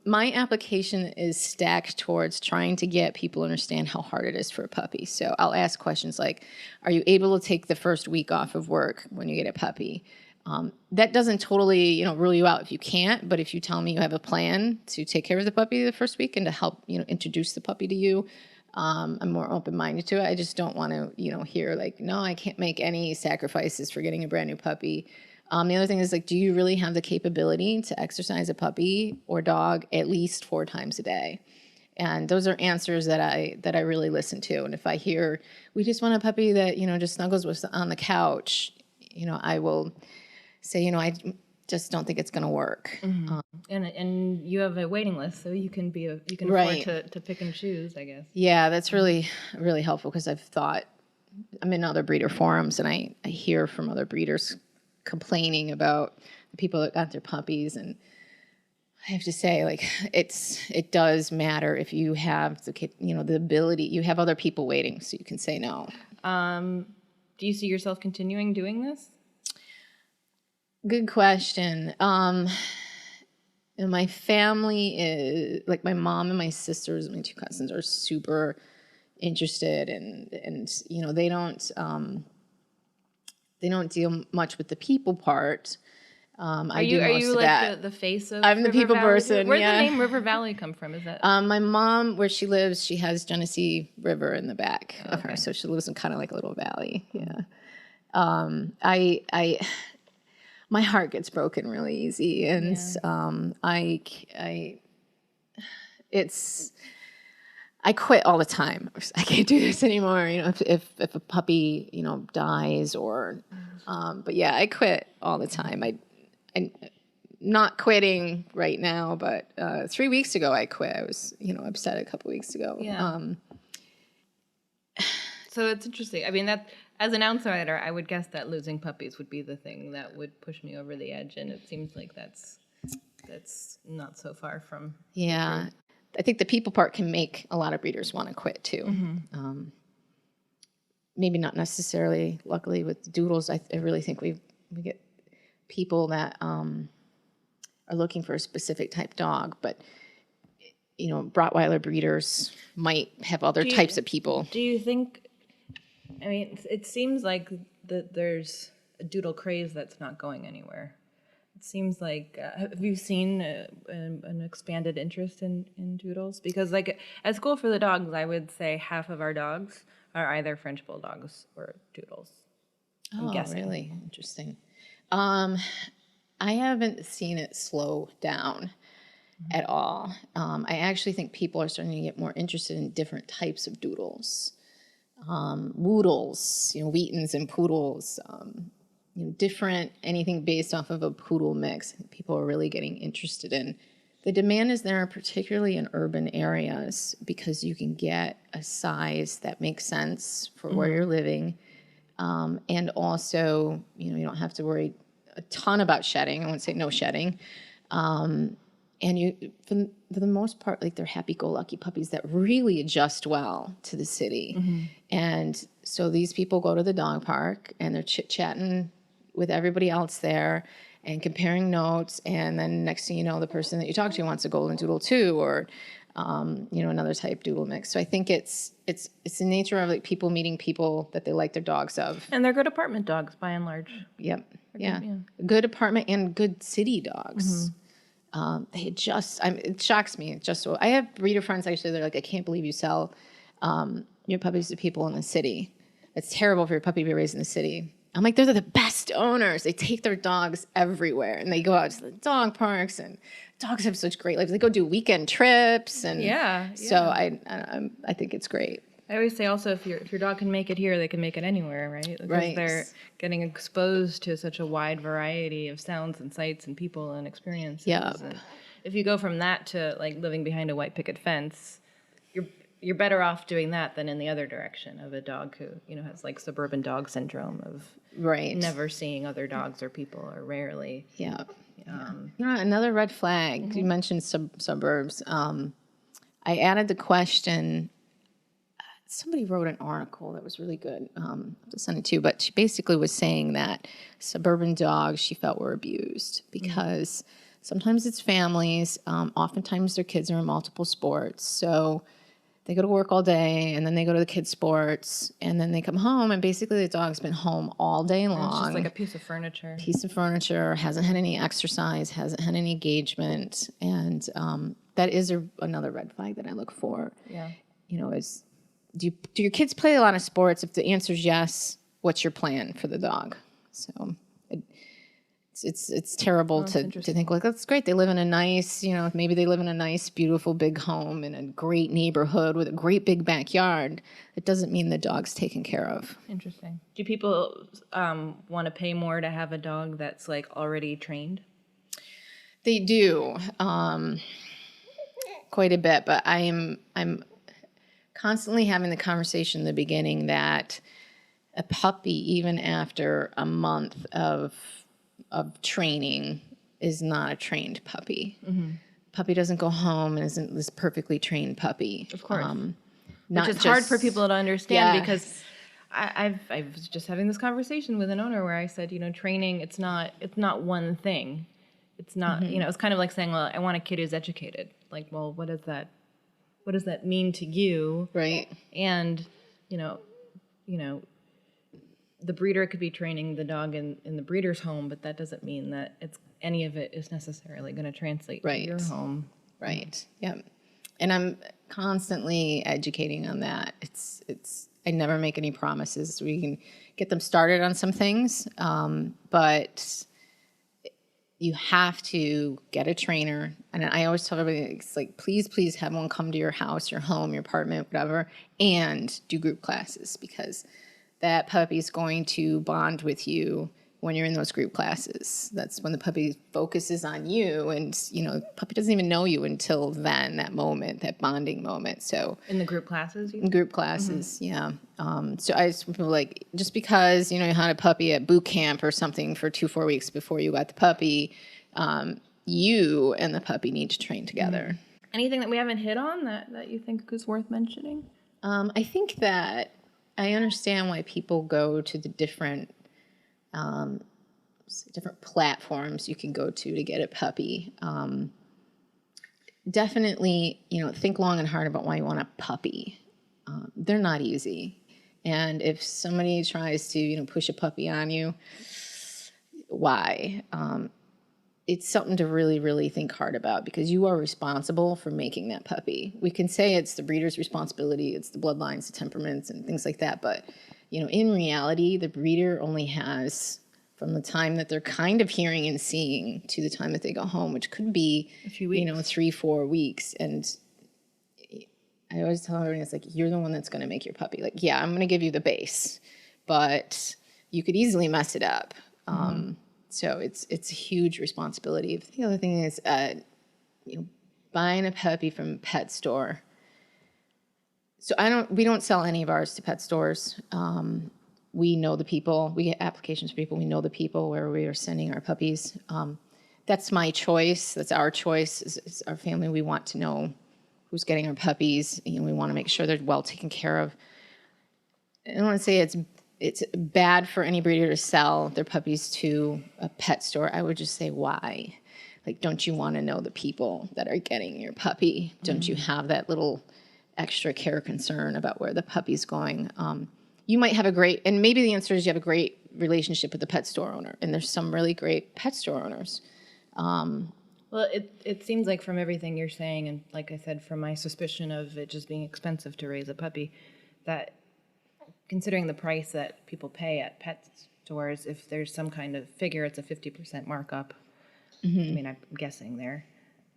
my application is stacked towards trying to get people to understand how hard it is for a puppy. So I'll ask questions like, are you able to take the first week off of work when you get a puppy? That doesn't totally, rule you out if you can't. But if you tell me you have a plan to take care of the puppy the first week and to help, introduce the puppy to you, I'm more open-minded to it. I just don't want to, hear like, no, I can't make any sacrifices for getting a brand new puppy. The other thing is like, do you really have the capability to exercise a puppy or dog at least 4 times a day? And those are answers that I really listen to. And if I hear, we just want a puppy that, just snuggles with on the couch, I will say, I just don't think it's going to work. And you have a waiting list, so you can Right. afford to pick and choose, I guess. Yeah, that's really, really helpful because I'm in other breeder forums and I hear from other breeders complaining about the people that got their puppies, and I have to say, like, it does matter if you have the ability. You have other people waiting, so you can say no. Do you see yourself continuing doing this? Good question. And my family is like my mom and my sisters, and my 2 cousins are super interested, and they don't deal much with the people part. I do most are you of like that. the face of I'm the River people Valley? person. Where'd yeah. the name River Valley come from? Is that My mom, where she lives, she has Genesee River in the back of her, Okay. so she lives in kind of like a little valley. Yeah. My heart gets broken really easy, and I quit all the time. I can't do this anymore. If a puppy dies or, but yeah, I quit all the time. I'm not quitting right now, but 3 weeks ago I quit. I was upset a couple weeks ago. Yeah. So it's interesting. I mean, that as an outsider, I would guess that losing puppies would be the thing that would push me over the edge, and it seems like that's not so far from. Yeah. I think the people part can make a lot of breeders want to quit too. Maybe not necessarily. Luckily, with Doodles, I really think we get people that are looking for a specific type dog, but Rottweiler breeders might have other types of people. Do you think? I mean, it seems like that there's a doodle craze that's not going anywhere. It seems like, have you seen an expanded interest in doodles? Because like at School for the Dogs, I would say half of our dogs are either French bulldogs or doodles. I'm guessing. Really interesting. I haven't seen it slow down at all. I actually think people are starting to get more interested in different types of doodles. Woodles, Wheatons and poodles, different, anything based off of a poodle mix. People are really getting interested in. The demand is there, particularly in urban areas, because you can get a size that makes sense for where you're living. And also, you don't have to worry a ton about shedding. I won't say no shedding. And for the most part, like they're happy-go-lucky puppies that really adjust well to the city. And so these people go to the dog park and they're chit-chatting with everybody else there and comparing notes. And then next thing you know, the person that you talk to wants a Goldendoodle too, or another type doodle mix. So I think it's the nature of like people meeting people that they like their dogs of. And they're good apartment dogs by and large. Yep. Yeah. Good apartment and good city dogs. They adjust. It shocks me. I have breeder friends actually. They're like, I can't believe you sell your puppies to people in the city. It's terrible for your puppy to be raised in the city. I'm like, they're the best owners. They take their dogs everywhere, and they go out to the dog parks, and dogs have such great lives. They go do weekend trips, and so I think it's great. I always say also if your dog can make it here, they can make it anywhere, right? Because they're getting exposed to such a wide variety of sounds and sights and people and experiences. Yeah. And if you go from that to like living behind a white picket fence, you're better off doing that than in the other direction of a dog who has like suburban dog syndrome of never seeing other dogs or people or rarely. Yeah. Another red flag. You mentioned suburbs. I added the question. Somebody wrote an article that was really good. I'll just send it to you. But she basically was saying that suburban dogs she felt were abused because sometimes it's families. Oftentimes their kids are in multiple sports. So they go to work all day, and then they go to the kids' sports, and then they come home, and basically the dog's been home all day long. It's just like a piece of furniture. Hasn't had any exercise, hasn't had any engagement, and that is another red flag that I look for. Yeah. Is do your kids play a lot of sports? If the answer is yes, what's your plan for the dog? So it's terrible to think like that's great. They live in a nice, maybe they live in a nice, beautiful, big home in a great neighborhood with a great big backyard. It doesn't mean the dog's taken care of. Interesting. Do people want to pay more to have a dog that's like already trained? They do, quite a bit. But I'm constantly having the conversation in the beginning that a puppy, even after a month of training, is not a trained puppy. Puppy doesn't go home and isn't this perfectly trained puppy. Of course. Which is hard for people to understand because I was just having this conversation with an owner where I said, training, it's not one thing. It's not, it's kind of like saying, well, I want a kid who's educated. Like, well, what does that mean to you? Right. And, the breeder could be training the dog in the breeder's home, but that doesn't mean that any of it is necessarily going to translate to your home. Right. Yeah. And I'm constantly educating on that. I never make any promises. We can get them started on some things, but you have to get a trainer. And I always tell everybody, it's like, please have one come to your house, your home, your apartment, whatever, and do group classes, because that puppy's going to bond with you when you're in those group classes. That's when the puppy focuses on you, and the puppy doesn't even know you until then, that moment, that bonding moment. So in the group classes, in group classes, yeah. So I just feel like just because you had a puppy at boot camp or something for 2-4 weeks before you got the puppy, you and the puppy need to train together. Anything that we haven't hit on that you think is worth mentioning? I think that I understand why people go to the different platforms you can go to get a puppy. Definitely, think long and hard about why you want a puppy. They're not easy. And if somebody tries to, push a puppy on you, why. It's something to really, really think hard about because you are responsible for making that puppy. We can say it's the breeder's responsibility, it's the bloodlines, the temperaments, and things like that. But, in reality, the breeder only has from the time that they're kind of hearing and seeing to the time that they go home, which could be, a few weeks. 3-4 weeks. And I always tell everyone, it's like, you're the one that's going to make your puppy. Like, yeah, I'm going to give you the base, but you could easily mess it up. So it's a huge responsibility. The other thing is, buying a puppy from a pet store. So we don't sell any of ours to pet stores. We know the people. We get applications for people. We know the people where we are sending our puppies. That's my choice. That's our choice. It's our family. We want to know who's getting our puppies. We want to make sure they're well taken care of. I don't want to say it's bad for any breeder to sell their puppies to a pet store. I would just say, why? Like, don't you want to know the people that are getting your puppy? Don't you have that little extra care concern about where the puppy's going? You might have and maybe the answer is you have a great relationship with the pet store owner, and there's some really great pet store owners. Well, it seems like from everything you're saying, and like I said, from my suspicion of it just being expensive to raise a puppy, that considering the price that people pay at pet stores, if there's some kind of figure, it's a 50% markup. I mean, I'm guessing there.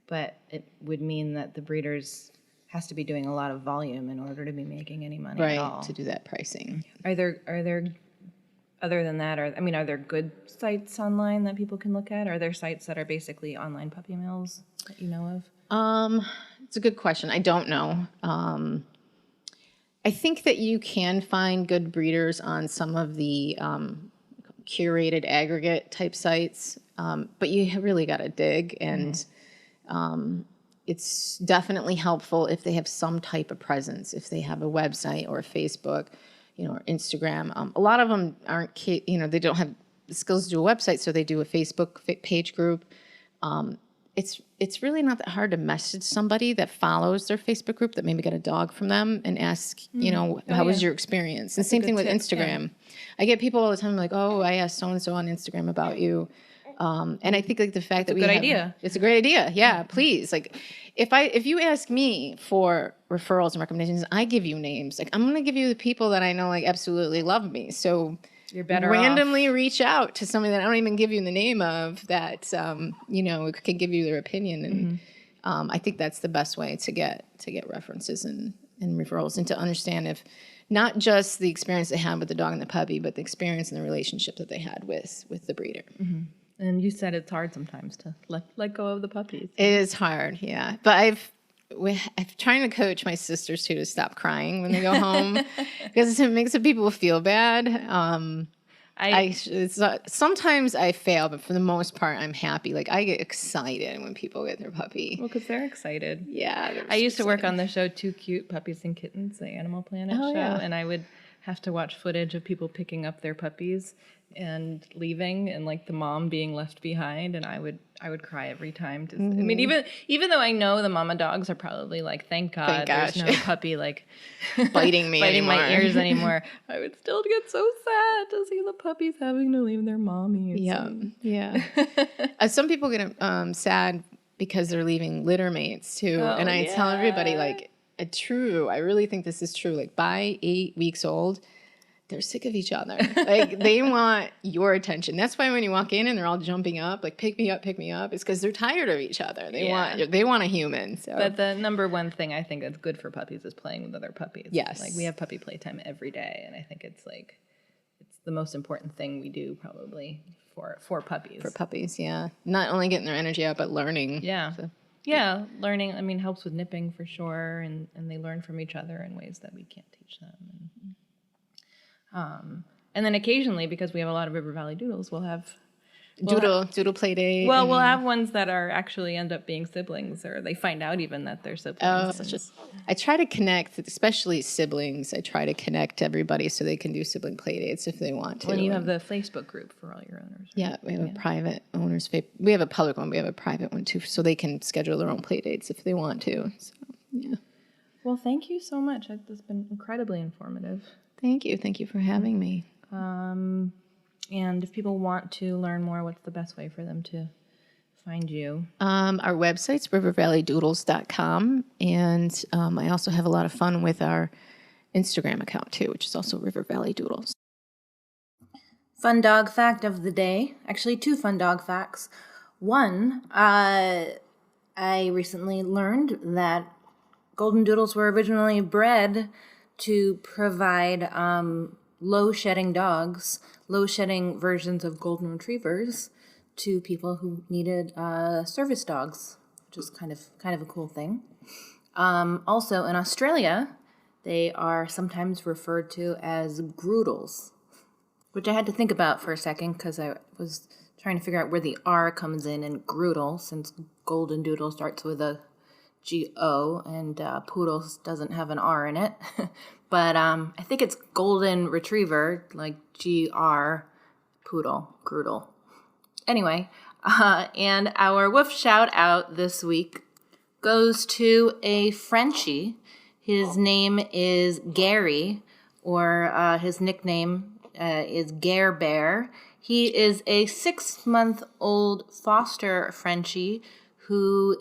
But it would mean that the breeders has to be doing a lot of volume in order to be making any money at all. Right, to do that pricing. Are there other than that, are there good sites online that people can look at? Are there sites that are basically online puppy mills that you know of? It's a good question. I don't know. I think that you can find good breeders on some of the curated aggregate type sites, but you really got to dig, and it's definitely helpful if they have some type of presence, if they have a website or a Facebook, or Instagram. A lot of them aren't, they don't have the skills to do a website, so they do a Facebook page group. It's really not that hard to message somebody that follows their Facebook group that maybe got a dog from them and ask, how was your experience? And same thing with Instagram. Yeah. I get people all the time like, oh, I asked so-and-so on Instagram about you. And I think like the fact that it's a great idea. Yeah, please. Like if you ask me for referrals and recommendations, I give you names. Like I'm going to give you the people that I know like absolutely love me. So you're better randomly reach out to somebody that I don't even give you the name of that, can give you their opinion. And I think that's the best way to get references and referrals, and to understand if not just the experience they had with the dog and the puppy, but the experience and the relationship that they had with the breeder. And you said it's hard sometimes to let go of the puppies. It is hard, yeah. But I'm trying to coach my sisters too to stop crying when they go home because it makes the people feel bad. Sometimes I fail, but for the most part, I'm happy. Like I get excited when people get their puppy. Well, because they're excited. Yeah. I used to work on the show Too Cute Puppies and Kittens, the Animal Planet show, and I would have to watch footage of people picking up their puppies and leaving, and like the mom being left behind, and I would cry every time. I mean, even though I know the mama dogs are probably like, thank God there's no puppy like biting my ears anymore. I would still get so sad to see the puppies having to leave their mommies. Yeah. Some people get sad because they're leaving litter mates too, and I tell everybody like, I really think this is true. Like by 8 weeks old, they're sick of each other. Like they want your attention. That's why when you walk in and they're all jumping up, like pick me up, it's because they're tired of each other. They want a human. So. But the number one thing I think that's good for puppies is playing with other puppies. Yes. Like we have puppy playtime every day, and I think it's the most important thing we do probably for puppies. For puppies, yeah. Not only getting their energy out, but learning. Yeah. So. Yeah, learning, I mean, helps with nipping for sure, and they learn from each other in ways that we can't teach them. And then occasionally, because we have a lot of River Valley Doodles, we'll have Doodle play date. Well, we'll have ones that are actually end up being siblings, or they find out even that they're siblings. I try to connect, especially siblings. I try to connect everybody so they can do sibling play dates if they want to. Well, you have the Facebook group for all your owners. Right? Yeah, we have a private owners. We have a public one. We have a private one too, so they can schedule their own play dates if they want to. So, yeah. Well, thank you so much. It's been incredibly informative. Thank you. Thank you for having me. And if people want to learn more, what's the best way for them to find you? Our website's rivervalleydoodles.com, and I also have a lot of fun with our Instagram account too, which is also River Valley Doodles. Fun dog fact of the day. Actually, 2 fun dog facts. One, I recently learned that Goldendoodles were originally bred to provide low-shedding dogs, low-shedding versions of golden retrievers to people who needed service dogs, which is kind of a cool thing. Also, in Australia, they are sometimes referred to as Groodles, which I had to think about for a second because I was trying to figure out where the R comes in Groodle, since Goldendoodle starts with a G-O and Poodles doesn't have an R in it. But I think it's Golden Retriever, like G-R, Poodle, Groodle. Anyway, and our woof shout out this week goes to a Frenchie. His name is Gary, or his nickname is Gare Bear. He is a 6-month-old foster Frenchie who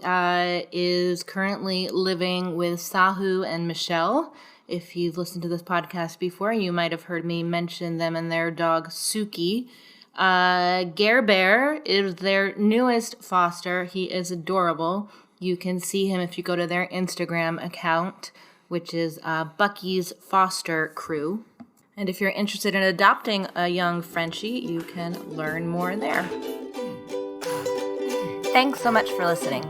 is currently living with Sahu and Michelle. If you've listened to this podcast before, you might have heard me mention them and their dog Suki. Gare Bear is their newest foster. He is adorable. You can see him if you go to their Instagram account, which is Bucky's Foster Crew. And if you're interested in adopting a young Frenchie, you can learn more there. Thanks so much for listening.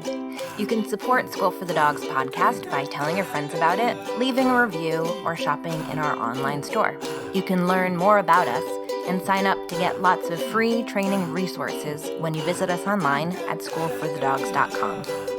You can support School for the Dogs podcast by telling your friends about it, leaving a review, or shopping in our online store. You can learn more about us and sign up to get lots of free training resources when you visit us online at schoolforthedogs.com.